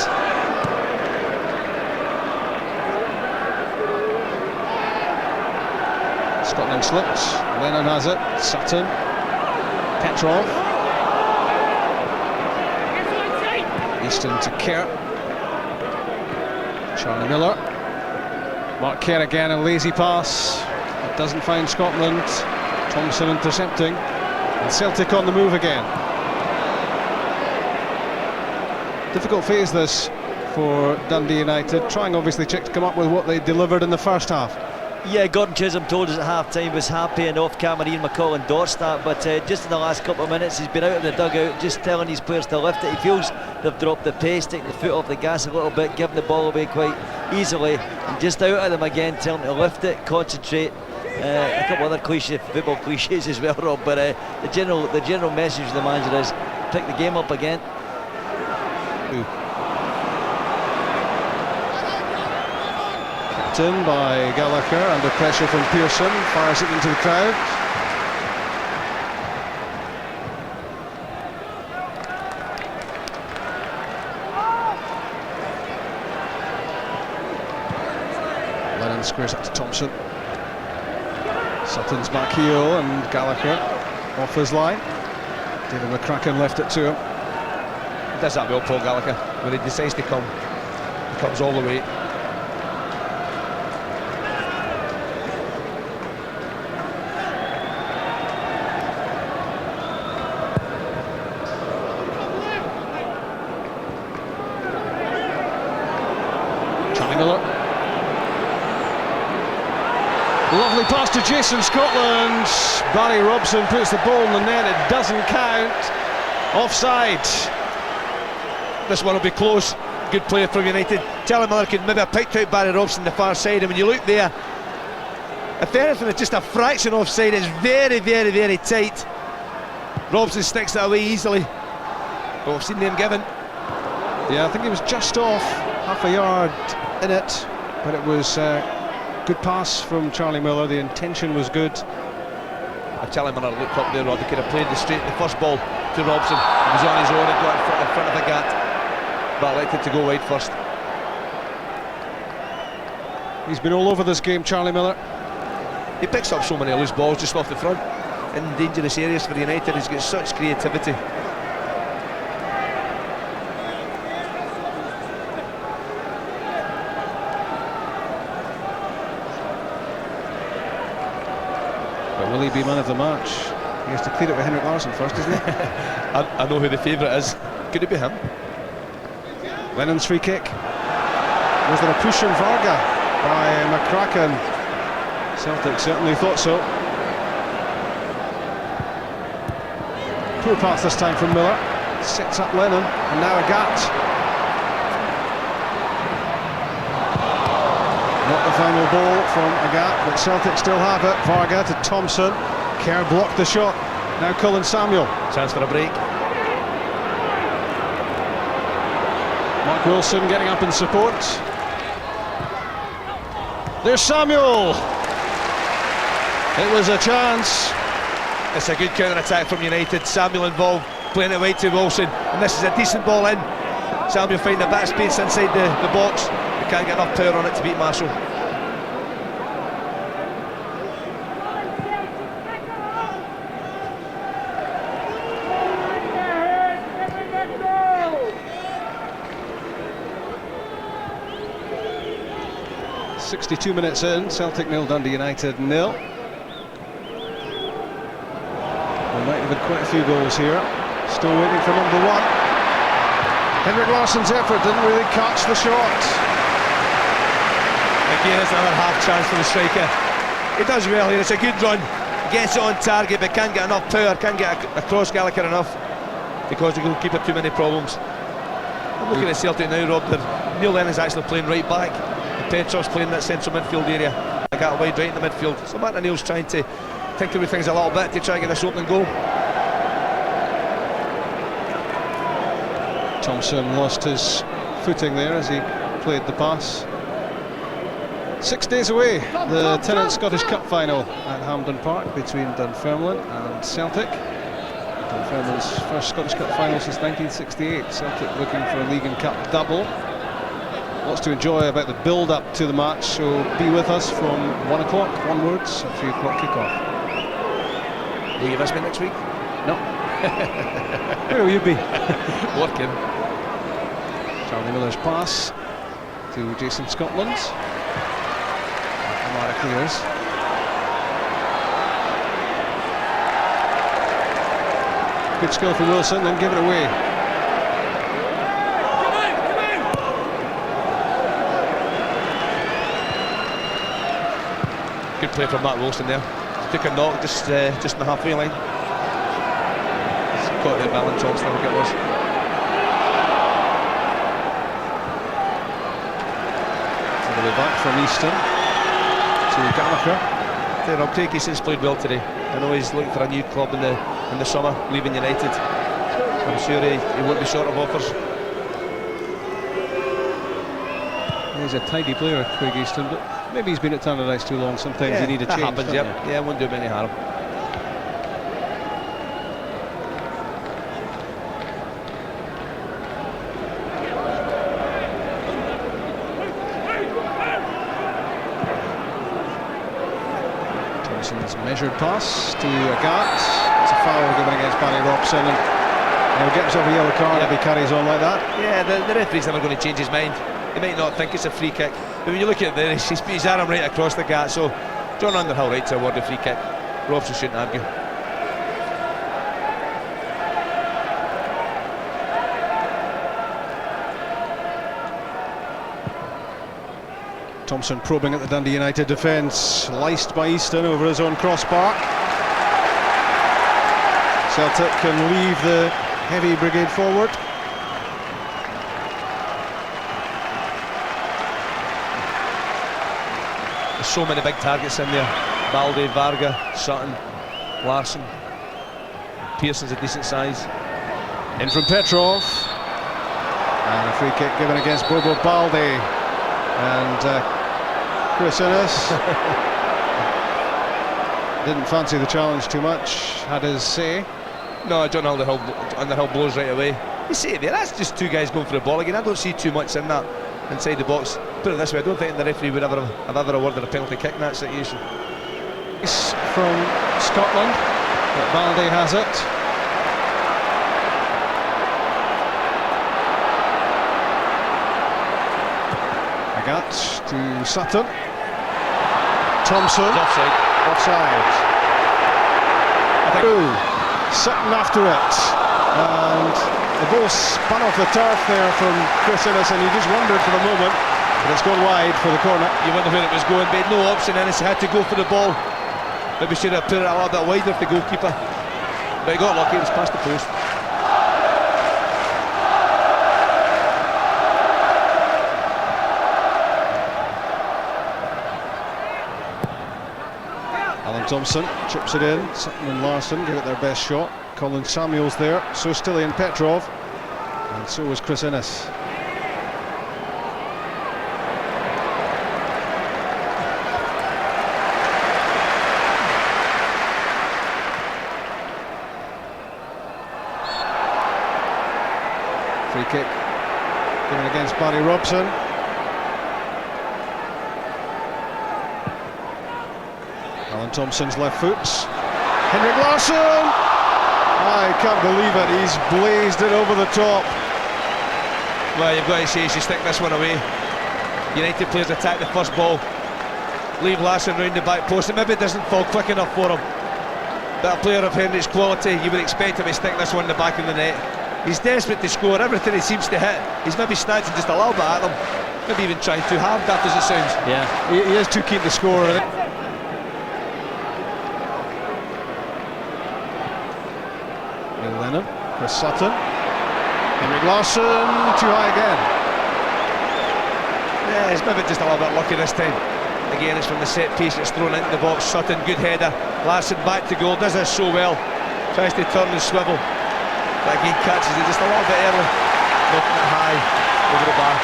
Scotland slips. Lennon has it. Sutton. Petrov. Easton to Kerr. Charlie Miller. Mark Kerr again, a lazy pass. It doesn't find Scotland. Thompson intercepting. And Celtic on the move again. Difficult phase this for Dundee United, trying obviously to come up with what they delivered in the first half. Yeah, Gordon Chisholm told us at half-time was happy and off-camera Ian McCall endorsed that, but just in the last couple of minutes he's been out of the dugout just telling his players to lift it. He feels they've dropped the pace, taking the foot off the gas a little bit, giving the ball away quite easily, and just out of them again, telling them to lift it, concentrate. A couple other football cliches as well, Rob, but the general message of the manager is pick the game up again. In by Gallagher, under pressure from Pearson, fires it into the crowd. Lennon squares it to Thompson. Sutton's back heel and Gallagher off his line. David McCracken left it to him. He does that well, Paul Gallagher. When he decides to come, he comes all the way. Lovely pass to Jason Scotland. Barry Robson puts the ball in the net. It doesn't count. Offside. This one will be close. Good play from United. Charlie Miller could maybe have picked out Barry Robson the far side, and when you look there, if anything, it's just a fraction offside. It's very, very, very tight. Robson sticks it away easily, but we've seen them given. Yeah, I think he was just off half a yard in it, but it was good pass from Charlie Miller. The intention was good. Charlie Miller looked up there, Rod. He could have played the first ball to Robson. He was on his own and got in front of the gap, but elected to go wide first. He's been all over this game, Charlie Miller. He picks up so many loose balls just off the front in dangerous areas for United. He's got such creativity. But will he be man of the match? He has to clear it with Henrik Larsson first, isn't he? I know who the favourite is. Could it be him? Lennon's free kick. Was there a push from Varga by McCracken? Celtic certainly thought so. Poor pass this time from Miller. Sets up Lennon, and now Agat. Not the final ball from Agat, but Celtic still have it. Varga to Thompson. Kerr blocked the shot. Now Colin Samuel. Chance for a break. Mark Wilson getting up in support. There's Samuel. It was a chance. It's a good counter-attack from United. Samuel involved, playing it wide to Wilson, and this is a decent ball in. Samuel finding a bit of space inside the box. He can't get enough power on it to beat Marshall. .62 minutes in, Celtic 0, Dundee United 0. We might have had quite a few goals here. Still waiting for number one. Henrik Larsson's effort didn't really catch the shot. Again, it's another half chance for the striker. He does well here. It's a good run. Gets it on target, but can't get enough power. Can't get across Gallagher enough because the goalkeeper too many problems. I'm looking at Celtic now, Rob. Neil Lennon's actually playing right back. Petrov's playing that central midfield area. I got wide right in the midfield. So Martin O'Neill's trying to tinker with things a little bit to try and get this opening goal. Thompson lost his footing there as he played the pass. 6 days away, the Tennant Scottish Cup final at Hampden Park between Dunfermline and Celtic. Dunfermline's first Scottish Cup final since 1968. Celtic looking for a League and Cup double. Lots to enjoy about the build-up to the match, so be with us from 1 o'clock onwards, at 3 o'clock kick-off. Will you miss me next week? No. Where will you be? Working. Charlie Miller's pass to Jason Scotland. Amara clears. Good skill from Wilson, then give it away. good play from Matt Wilson there. Took a knock just in the halfway line. Caught the Alan Thompson, I think it was. All the way back from Easton to Gallagher. Rob Craig since played well today. I know he's looking for a new club in the summer, leaving United. I'm sure he won't be short of offers. He's a tidy player, Craig Easton, but maybe he's been at Tannadice too long. Sometimes you need a that change. happens, yep. Yeah, it won't do him any harm. Thompson's measured pass to Agat. It's a foul given against Barry Robson, and he'll get himself a yellow card if he carries on like that. Yeah, the referee's never going to change his mind. He might not think it's a free kick, but when you look at this, he's his arm right across the Gat, so John Underhill right to award the free kick. Robson shouldn't argue. Thompson probing at the Dundee United defence, sliced by Easton over his own crossbar. Celtic can leave the heavy brigade forward. There's so many big targets in there. Balde, Varga, Sutton, Larsson. Pearson's a decent size. In from Petrov. And a free kick given against Bobo Balde. And Chris Innes didn't fancy the challenge too much, had his say. No, John Underhill blows right away. You see it there, that's just two guys going for the ball again. I don't see too much in that inside the box. Put it this way, I don't think the referee would have ever awarded a penalty kick in that situation. It's from Scotland, but Balde has it. Agat to Sutton. Thompson. Offside. Sutton after it. And the ball spun off the turf there from Chris Innes, and you just wondered for the moment, but it's gone wide for the corner. You wonder where it was going, but no option. Innes had to go for the ball. Maybe should have put it a little bit wider for the goalkeeper. But he got lucky, it was past the post. Alan Thompson chips it in. Sutton and Larsson give it their best shot. Colin Samuels there, so Stilian Petrov, and so was Chris Innes. Free kick given against Barry Robson. Alan Thompson's left foot. Henrik Larsson! I can't believe it, he's blazed it over the top. Well, you've got to say, you should stick this one away. United players attack the first ball, leave Larsson round the back post, and maybe it doesn't fall quick enough for him. But a player of Henrik's quality, you would expect him to stick this one in the back of the net. He's desperate to score, everything he seems to hit, he's maybe snatching just a little bit at them, maybe even trying too hard, that as it sounds. Yeah, he is too keen to score. Neil Lennon, Chris Sutton, Henrik Larsson, too high again. Yeah, it's maybe just a little bit lucky this time. Again, it's from the set piece, it's thrown into the box. Sutton, good header. Larsson back to goal, does this so well. Tries to turn and swivel. But again, catches it just a little bit early. Knocking it high over the bar.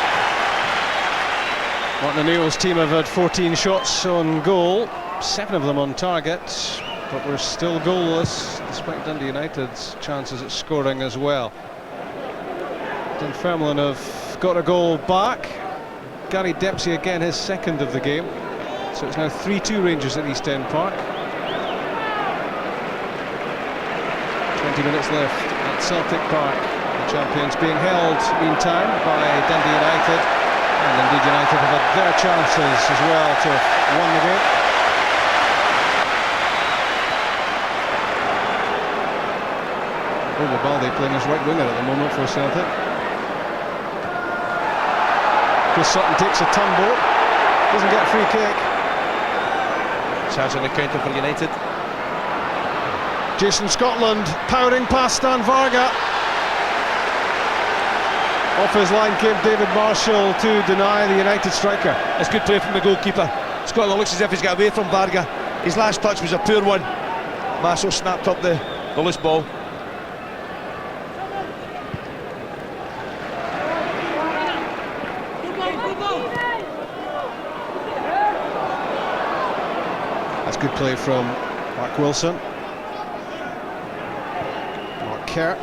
Martin O'Neill's team have had 14 shots on goal, 7 of them on target, but we're still goalless, despite Dundee United's chances at scoring as well. Dunfermline have got a goal back. Gary Dempsey again, his second of the game. So it's now 3-2 Rangers at East End Park. 20 minutes left at Celtic Park. The champions being held, meantime, by Dundee United. And indeed United have had their chances as well to have won the game. Bobo Balde playing as right winger at the moment for Celtic. Chris Sutton takes a tumble, doesn't get a free kick. chance on the counter for United. Jason Scotland powering past Stan Varga. Off his line came David Marshall to deny the United striker. It's good play from the goalkeeper. Scotland looks as if he's got away from Varga. His last touch was a poor one. Marshall snapped up the loose ball. That's good play from Mark Wilson. Mark Kerr.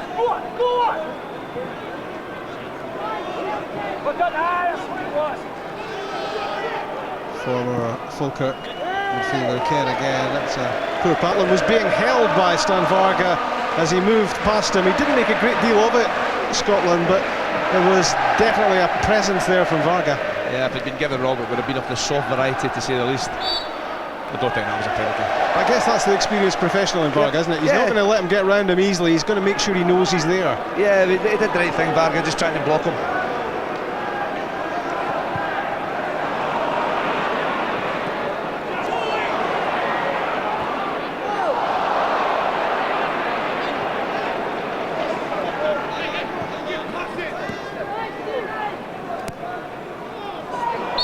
Former Falkirk midfielder Kerr again. That's a poor Patland was being held by Stan Varga as he moved past him. He didn't make a great deal of it, Scotland, but there was definitely a presence there from Varga. Yeah, if it'd been given wrong, it would have been of the soft variety, to say the least. I don't think that was a penalty. I guess that's the experienced professional in Varga, isn't it? He's not going to let him get round him easily. He's going to make sure he knows he's there. Yeah, he did the right thing, Varga, just trying to block him.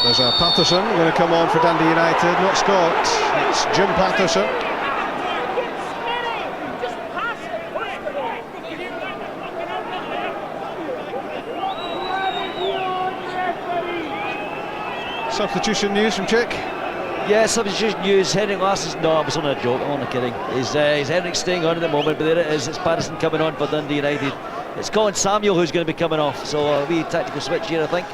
There's a Patterson going to come on for Dundee United, not Scott, it's Jim Patterson. Substitution news from Chick. Yeah, substitution news. Henrik Larsson's. No, I was on a joke. I'm only kidding. Is Henrik staying on at the moment? But there it is. It's Patterson coming on for Dundee United. It's Colin Samuel who's going to be coming off. So a wee tactical switch here, I think.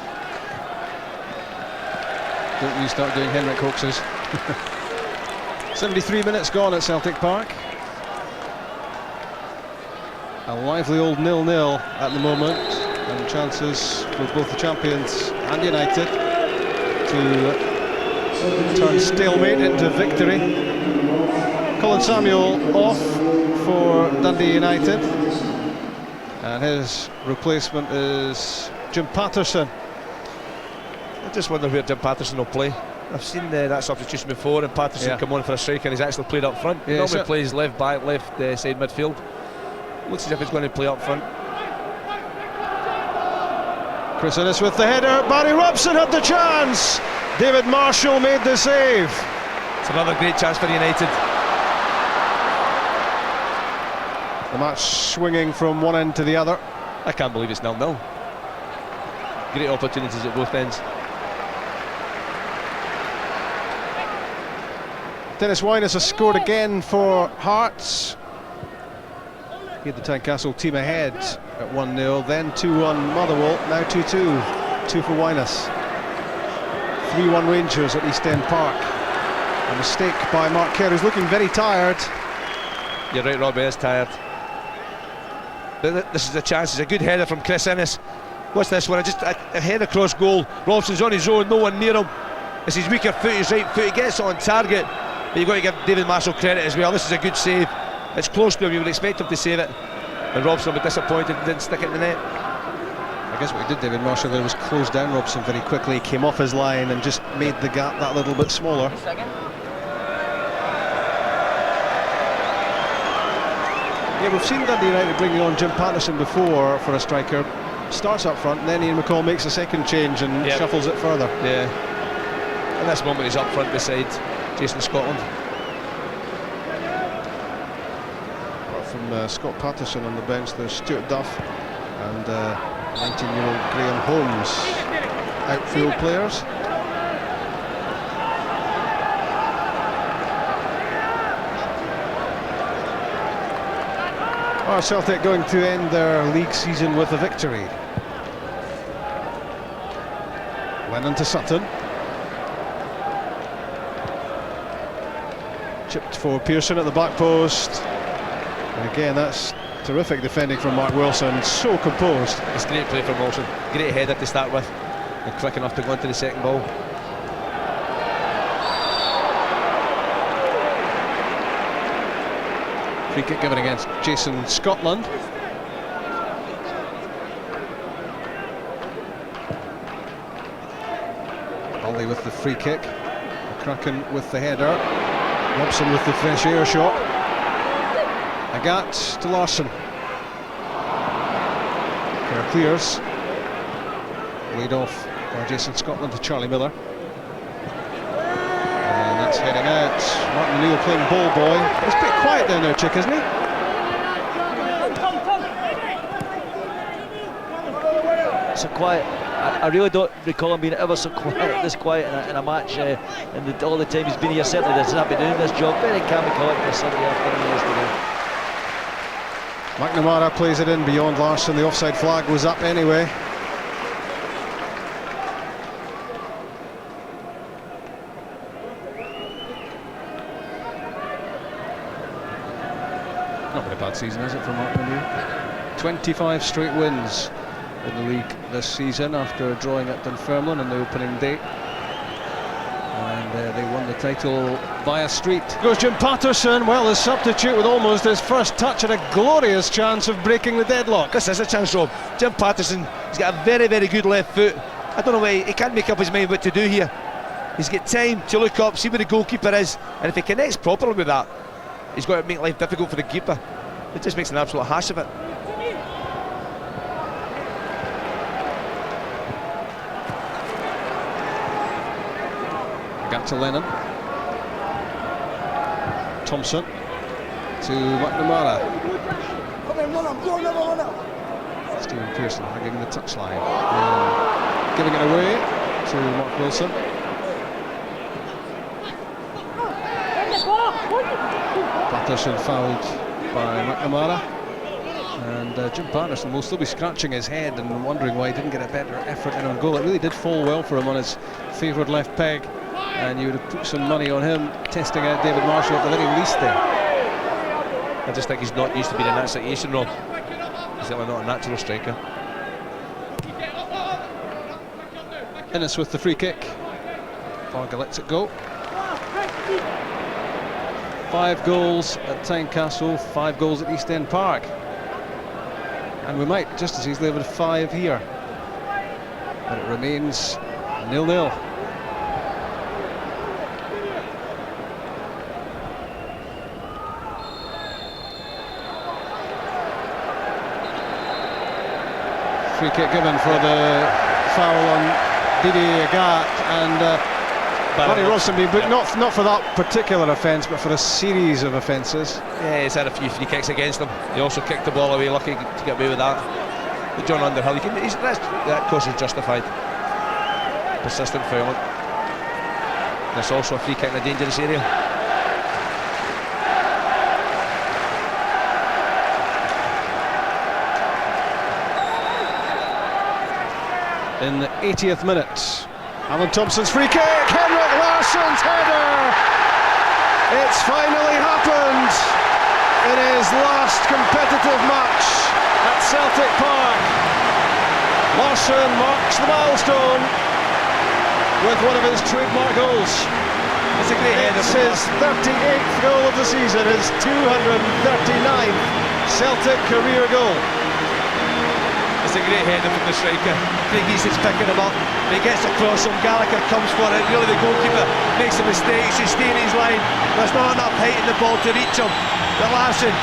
Don't we start doing Henrik hoaxes. 73 minutes gone at Celtic Park. A lively old 0-0 at the moment, and chances for both the champions and United to turn stalemate into victory. Colin Samuel off for Dundee United, and his replacement is Jim Patterson. I just wonder where Jim Patterson will play. I've seen that substitution before, and Patterson come on for a strike, and he's actually played up front. He normally plays left back, left side midfield. Looks as if he's going to play up front. Chris Innes with the header. Barry Robson had the chance. David Marshall made the save. It's another great chance for United. The match swinging from one end to the other. I can't believe it's 0-0. Great opportunities at both ends. Dennis Wyness has scored again for Hearts. He had the Tynecastle team ahead at 1-0, then 2-1 Motherwell, now 2-2. 2 for Wyness. 3-1 Rangers at East End Park. A mistake by Mark Kerr, who's looking very tired. You're right, Robbie is tired. But this is a chance. It's a good header from Chris Innes. What's this one? Just a head across goal. Robson's on his own, no one near him. It's his weaker foot, his right foot. He gets it on target. But you've got to give David Marshall credit as well. This is a good save. It's close to him, you would expect him to save it. And Robson will be disappointed and didn't stick it in the net. I guess what he did, David Marshall, there was close down Robson very quickly. He came off his line and just made the gap that little bit smaller. Yeah, we've seen Dundee United bringing on Jim Patterson before for a striker. Starts up front, and then Ian McCall makes a second change and shuffles it further. Yeah. And this moment he's up front beside Jason Scotland. Apart from Scott Patterson on the bench, there's Stuart Duff and 19-year-old Graham Holmes, outfield players. Are Celtic going to end their league season with a victory? Lennon to Sutton. Chipped for Pearson at the back post. And again, that's terrific defending from Mark Wilson, so composed. It's great play from Wilson. Great header to start with, and quick enough to go into the second ball. Free kick given against Jason Scotland. Ollie with the free kick. McCracken with the header. Robson with the fresh air shot. Agat to Larsson. Kerr clears. Laid off by Jason Scotland to Charlie Miller. And that's heading out. Martin O'Neill playing ball boy. He's a bit quiet down there, Chick, isn't he? So quiet. I really don't recall him being ever so quiet, this quiet in a match. All the time he's been here, certainly doesn't have been doing this job. Very calm and collected Sunday afternoon yesterday. McNamara plays it in beyond Larsson. The offside flag was up anyway. Not been a bad season, is it, for Martin O'Neill? 25 straight wins in the league this season after drawing at Dunfermline on the opening day. And they won the title via street. Goes Jim Patterson, well, his substitute with almost his first touch at a glorious chance of breaking the deadlock. This is a chance, Rob. Jim Patterson, he's got a very, very good left foot. I don't know why, he can't make up his mind what to do here. He's got time to look up, see where the goalkeeper is, and if he connects properly with that, he's got to make life difficult for the keeper. It just makes an absolute hash of it. Got to Lennon. Thompson to McNamara. Stephen Pearson hugging the touchline. Giving it away to Mark Wilson. Patterson fouled by McNamara. And Jim Patterson will still be scratching his head and wondering why he didn't get a better effort in on goal. It really did fall well for him on his favoured left peg. And you would have put some money on him testing out David Marshall at the very least there. I just think he's not used to being in that situation, Rob. He's certainly not a natural striker. Innes with the free kick. Varga lets it go. 5 goals at Tynecastle, 5 goals at East End Park. And we might just as easily have 5 here. But it remains 0-0. Free kick given for the foul on Didier Agat, and Barry Robson being booked, not for that particular offence, but for a series of offences. Yeah, he's had a few free kicks against him. He also kicked the ball away, lucky to get away with that. But John Underhill, that course is justified. Persistent fouling. There's also a free kick in a dangerous area. In the 80th minute, Alan Thompson's free kick, Henrik Larsson's header. It's finally happened in his last competitive match at Celtic Park. Larsson marks the milestone with one of his trademark goals. It's a great header. It's his 38th goal of the season, his 239th Celtic career goal. It's a great header from the striker. Craig Easton's picking him up. He gets across him, Gallagher comes for it. Really the goalkeeper makes a mistake, he's staying his line. There's not enough height in the ball to reach him. But Larsson,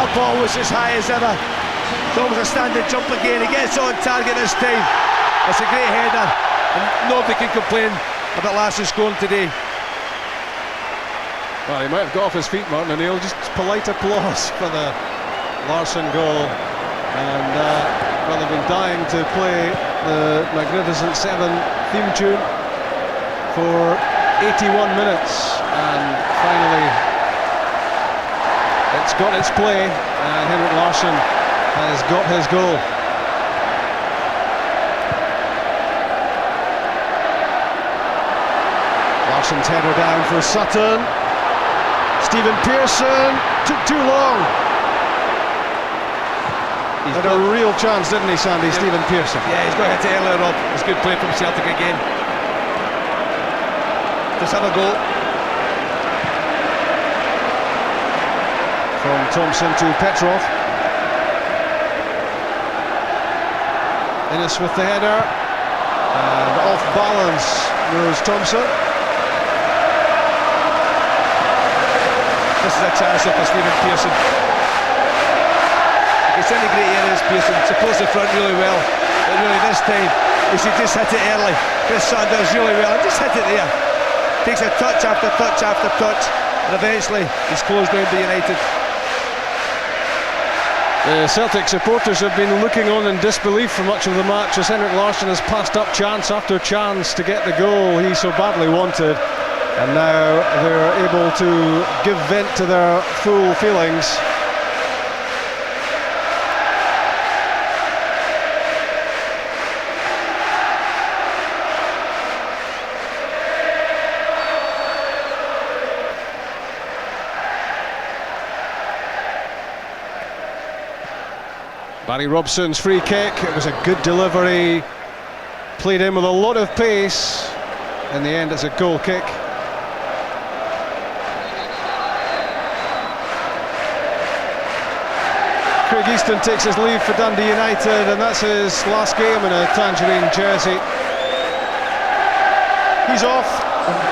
a ball was as high as ever. It's almost a standing jump again. He gets on target this time. It's a great header, and nobody can complain about Larsson scoring today. Well, he might have got off his feet, Martin O'Neill. Just polite applause for the Larsson goal. And well, they've been dying to play the Magnificent Seven theme tune for 81 minutes, and finally it's got its play, and Henrik Larsson has got his goal. Larsson's header down for Sutton. Stephen Pearson took too long. He's had a real chance, didn't he, Sandy? Yeah. Stephen Pearson. Yeah, he's got hit earlier, Rob. It's good play from Celtic again. Just have a goal. From Thompson to Petrov. Innes with the header. And off balance goes Thompson. This is a chance for Stephen Pearson. It's in the great areas, Pearson supports the front really well, but really this time he should just hit it early. Chris Sutton does really well, and just hit it there. Takes a touch after touch after touch, and eventually he's closed down by United. The Celtic supporters have been looking on in disbelief for much of the match as Henrik Larsson has passed up chance after chance to get the goal he so badly wanted, and now they're able to give vent to their full feelings. Barry Robson's free kick, it was a good delivery, played in with a lot of pace. In the end it's a goal kick. Craig Easton takes his leave for Dundee United, and that's his last game in a tangerine jersey. He's off,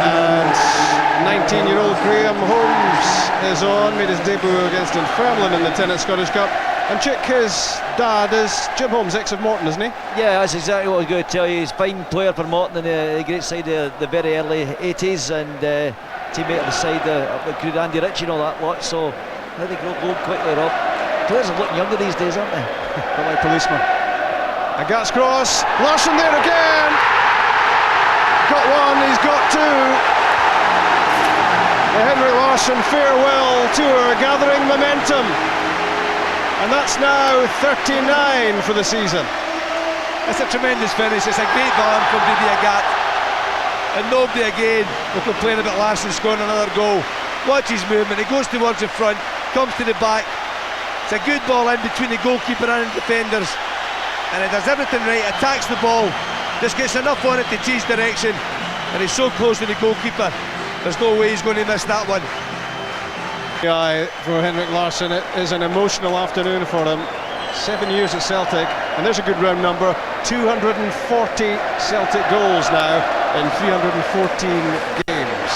and 19-year-old Graham Holmes is on, made his debut against Dunfermline in the Tennis Scottish Cup. And Chick, his dad is Jim Holmes, ex of Morton, isn't he? Yeah, that's exactly what I was going to tell you. He's a fine player for Morton in the great side of the very early 80s, and teammate of the side up at Crewe, Andy Ritchie and all that lot. So how they grow old quickly, Rob. Players are looking younger these days, aren't they? Not like policemen. Agat's cross, Larsson there again. Got one, he's got two. The Henrik Larsson farewell tour gathering momentum. And that's now 39 for the season. It's a tremendous finish, it's a great ball from Didier Agat. And nobody again will complain about Larsson scoring another goal. Watch his movement, he goes towards the front, comes to the back. It's a good ball in between the goalkeeper and the defenders. And he does everything right, attacks the ball, just gets enough on it to change direction. And he's so close to the goalkeeper, there's no way he's going to miss that one. Yeah, for Henrik Larsson, it is an emotional afternoon for him. 7 years at Celtic, and there's a good round number. 240 Celtic goals now in 314 games.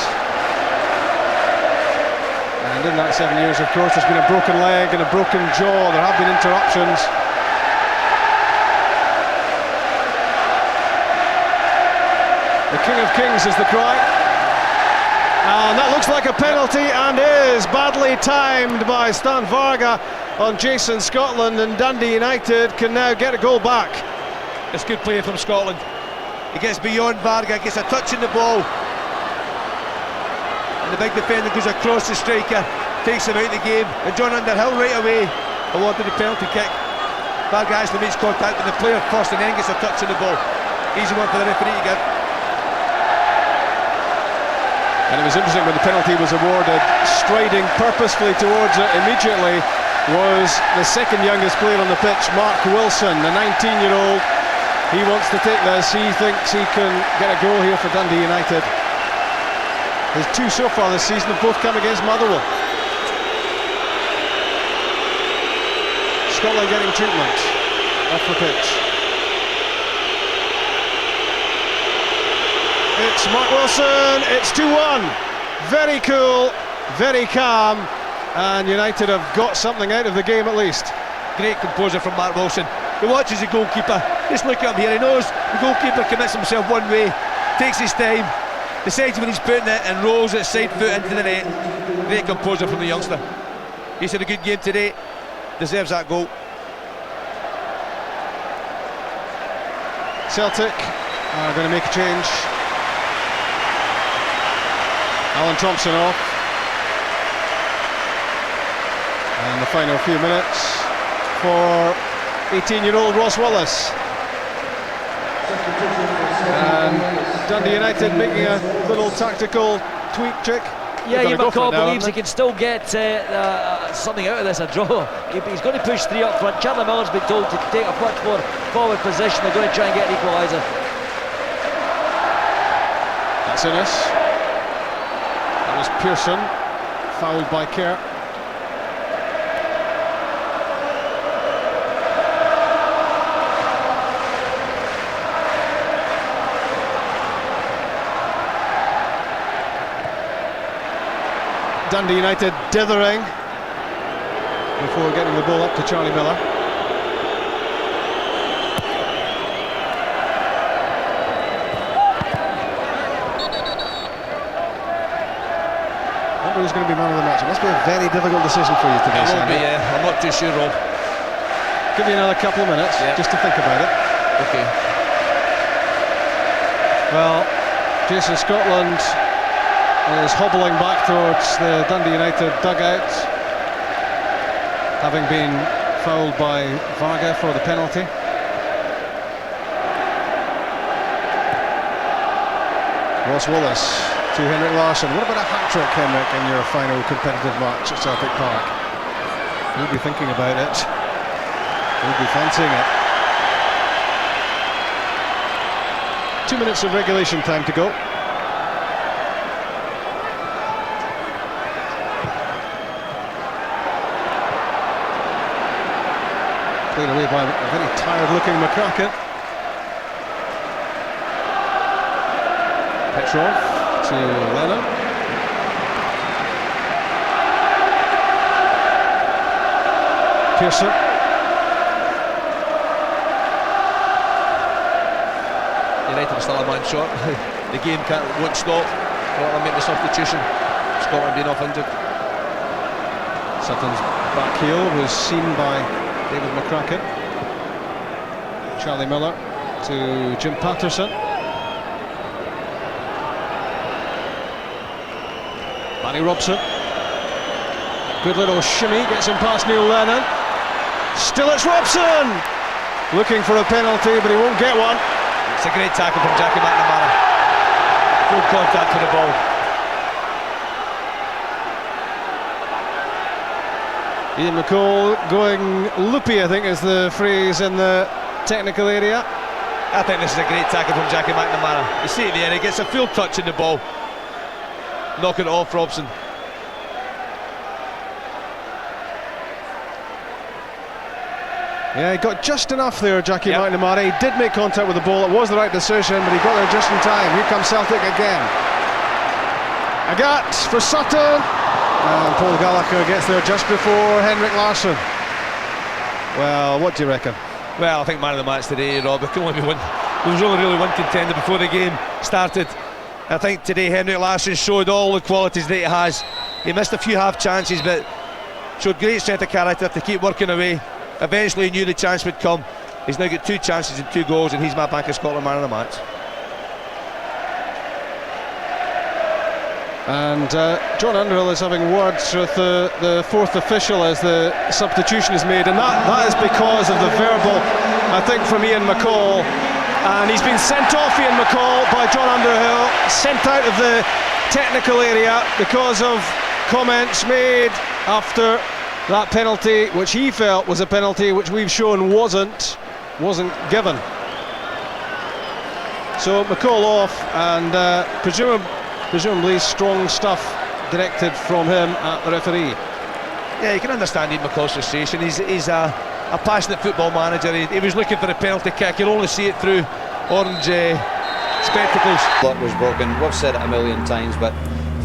And in that 7 years, of course, there's been a broken leg and a broken jaw. There have been interruptions. The King of Kings is the cry. And that looks like a penalty, and is badly timed by Stan Varga on Jason Scotland, and Dundee United can now get a goal back. It's good play from Scotland. He gets beyond Varga, gets a touch in the ball, and the big defender goes across the striker, takes him out of the game, and John Underhill right away awarded the penalty kick. Varga actually makes contact with the player first and then gets a touch in the ball. Easy one for the referee to give. And it was interesting when the penalty was awarded, striding purposefully towards it immediately was the second youngest player on the pitch, Mark Wilson, the 19-year-old. He wants to take this, he thinks he can get a goal here for Dundee United. His two so far this season have both come against Motherwell. Scotland getting treatment off the pitch. It's Mark Wilson, it's 2-1. Very cool, very calm, and United have got something out of the game at least. Great composure from Mark Wilson. He watches the goalkeeper, just look up here, he knows the goalkeeper commits himself one way, takes his time, decides when he's putting it and rolls it side foot into the net. Great composure from the youngster. He's had a good game today, deserves that goal. Celtic are going to make a change. Alan Thompson off, and the final few minutes for 18-year-old Ross Wallace. And Dundee United making a little tactical tweak, Chick. Yeah, Ian McCall believes he can still get something out of this, a draw. He's going to push three up front. Charlie Miller's been told to take a much more forward position. They're going to try and get an equaliser. That's Innes. That was Pearson, fouled by Kerr. Dundee United dithering before getting the ball up to Charlie Miller. I wonder who's going to be man of the match. It must be a very difficult decision for you today, It will Sandy. be, I'm not too sure, Rob. Give you another couple of minutes just to think about it. Okay. Well, Jason Scotland is hobbling back towards the Dundee United dugout, having been fouled by Varga for the penalty. Ross Wallace to Henrik Larsson. What about a hat-trick, Henrik, in your final competitive match at Celtic Park? You'll be thinking about it. You'll be fancying it. 2 minutes of regulation time to go. Played away by a very tired-looking McCracken. Petrov to Lennon. Pearson. United are still a man short. The game won't stop. They'll make the substitution. Scotland being off injured. Sutton's back heel was seen by David McCracken. Charlie Miller to Jim Patterson. Barry Robson. Good little shimmy, gets him past Neil Lennon. Still it's Robson! Looking for a penalty, but he won't get one. It's a great tackle from Jackie McNamara. Full contact to the ball. Ian McCall going loopy, I think is the phrase in the technical area. I think this is a great tackle from Jackie McNamara. You see it there, he gets a full touch in the ball. Knocking it off Robson. Yeah, he got just enough there, Jackie McNamara. He did make contact with the ball. It was the right decision, but he got there just in time. Here comes Celtic again. Agat for Sutton. And Paul Gallagher gets there just before Henrik Larsson. Well, what do you reckon? Well, I think man of the match today, Rob. There can only be one. There was only really one contender before the game started. I think today Henrik Larsson showed all the qualities that he has. He missed a few half chances, but showed great strength of character to keep working away. Eventually he knew the chance would come. He's now got 2 chances and 2 goals, and he's my Bank of Scotland man of the match. And John Underhill is having words with the fourth official as the substitution is made, and that is because of the verbal, I think, from Ian McCall. And he's been sent off, Ian McCall, by John Underhill, sent out of the technical area because of comments made after that penalty, which he felt was a penalty, which we've shown wasn't given. So McCall off, and presumably strong stuff directed from him at the referee. Yeah, you can understand Ian McCall's frustration. He's a passionate football manager. He was looking for a penalty kick. You'll only see it through orange spectacles. Luck was broken. We've said it a million times, but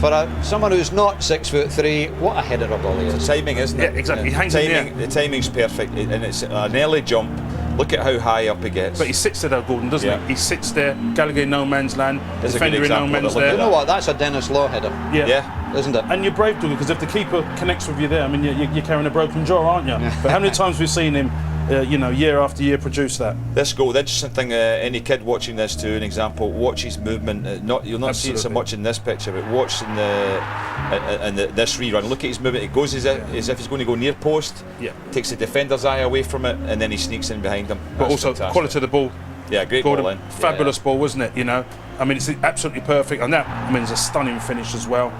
for someone who's not 6'3", what a header of volley is. Timing, isn't it? Yeah, exactly. He hangs in there. The timing's perfect, and it's an early jump. Look at how high up he gets. But he sits there though, Gordon, doesn't he? He sits there, Gallagher in no man's land, There's defender in no man's there. You know what, that's a Dennis Law header. Yeah. Isn't it? And you're brave, Dougal, because if the keeper connects with you there, I mean, you're carrying a broken jaw, aren't you? But how many times we've seen him, year after year produce that? This goal, the interesting thing, any kid watching this too, an example, watch his movement. You'll not see it so much in this picture, but watch in this rerun. Look at his movement. It goes as if he's going to go near post. Takes the defender's eye away from it, and then he sneaks in behind him. But That's also fantastic. quality of the ball. Yeah, great Gordon, ball in. Fabulous ball, wasn't it? I mean, it's absolutely perfect, and that means a stunning finish as well.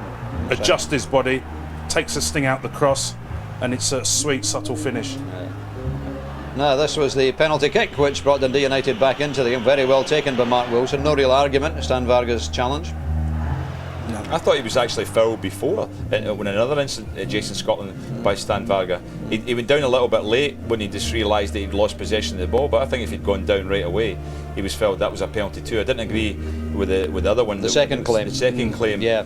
Adjusts his body, takes the sting out the cross, and it's a sweet, subtle finish. Now, this was the penalty kick which brought Dundee United back into the game. Very well taken by Mark Wilson. No real argument to Stan Varga's challenge. I thought he was actually fouled before when another incident, Jason Scotland by Stan Varga. He went down a little bit late when he just realised that he'd lost possession of the ball, but I think if he'd gone down right away, he was felt that was a penalty too. I didn't agree with the other one. The second claim. The second claim. Yeah.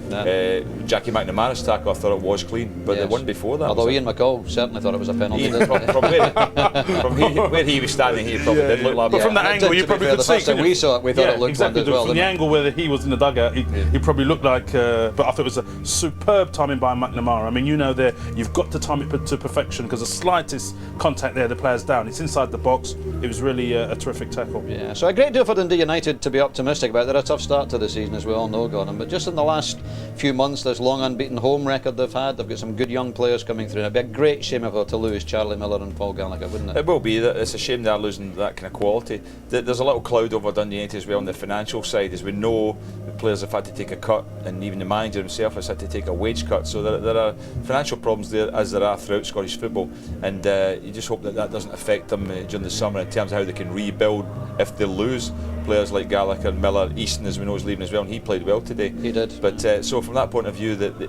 Jackie McNamara's tackle, I thought it was clean, but the one before that. Although Ian McCall certainly thought it was a penalty. From where he was standing, he probably did look like. But from that angle, you probably could see. The first time we saw it, we thought it looked exactly. one as well. From the angle where he was in the dugout, he probably looked like. But I thought it was a superb timing by McNamara. I mean, there, you've got to time it to perfection because the slightest contact there, the player's down. It's inside the box. It was really a terrific tackle. Yeah, so a great deal for Dundee United to be optimistic about. They're a tough start to the season, as we all know, Gordon. But just in the last few months, this long unbeaten home record they've had, they've got some good young players coming through. It'd be a great shame if they were to lose Charlie Miller and Paul Gallagher, wouldn't it? It will be. It's a shame they're losing that kind of quality. There's a little cloud over Dundee United as well on the financial side, as we know the players have had to take a cut, and even the manager himself has had to take a wage cut. So there are financial problems there, as there are throughout Scottish football, and you just hope that doesn't affect them during the summer in terms of how they can rebuild if they lose players like Gallagher, Miller, Easton, as we know, is leaving as well, and he played well today. He did. But so from that point of view, that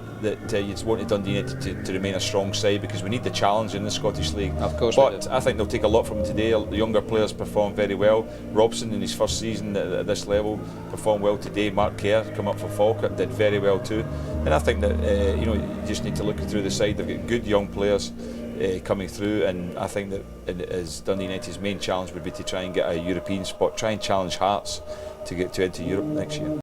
you just wanted Dundee United to remain a strong side, because we need the challenge in the Scottish League. Of course. But I think they'll take a lot from today. The younger players performed very well. Robson, in his first season at this level, performed well today. Mark Kerr, come up for Falkirk, did very well too. And I think that you just need to look through the side. They've got good young players coming through, and I think that as Dundee United's main challenge would be to try and get a European spot, try and challenge Hearts to get into Europe next year.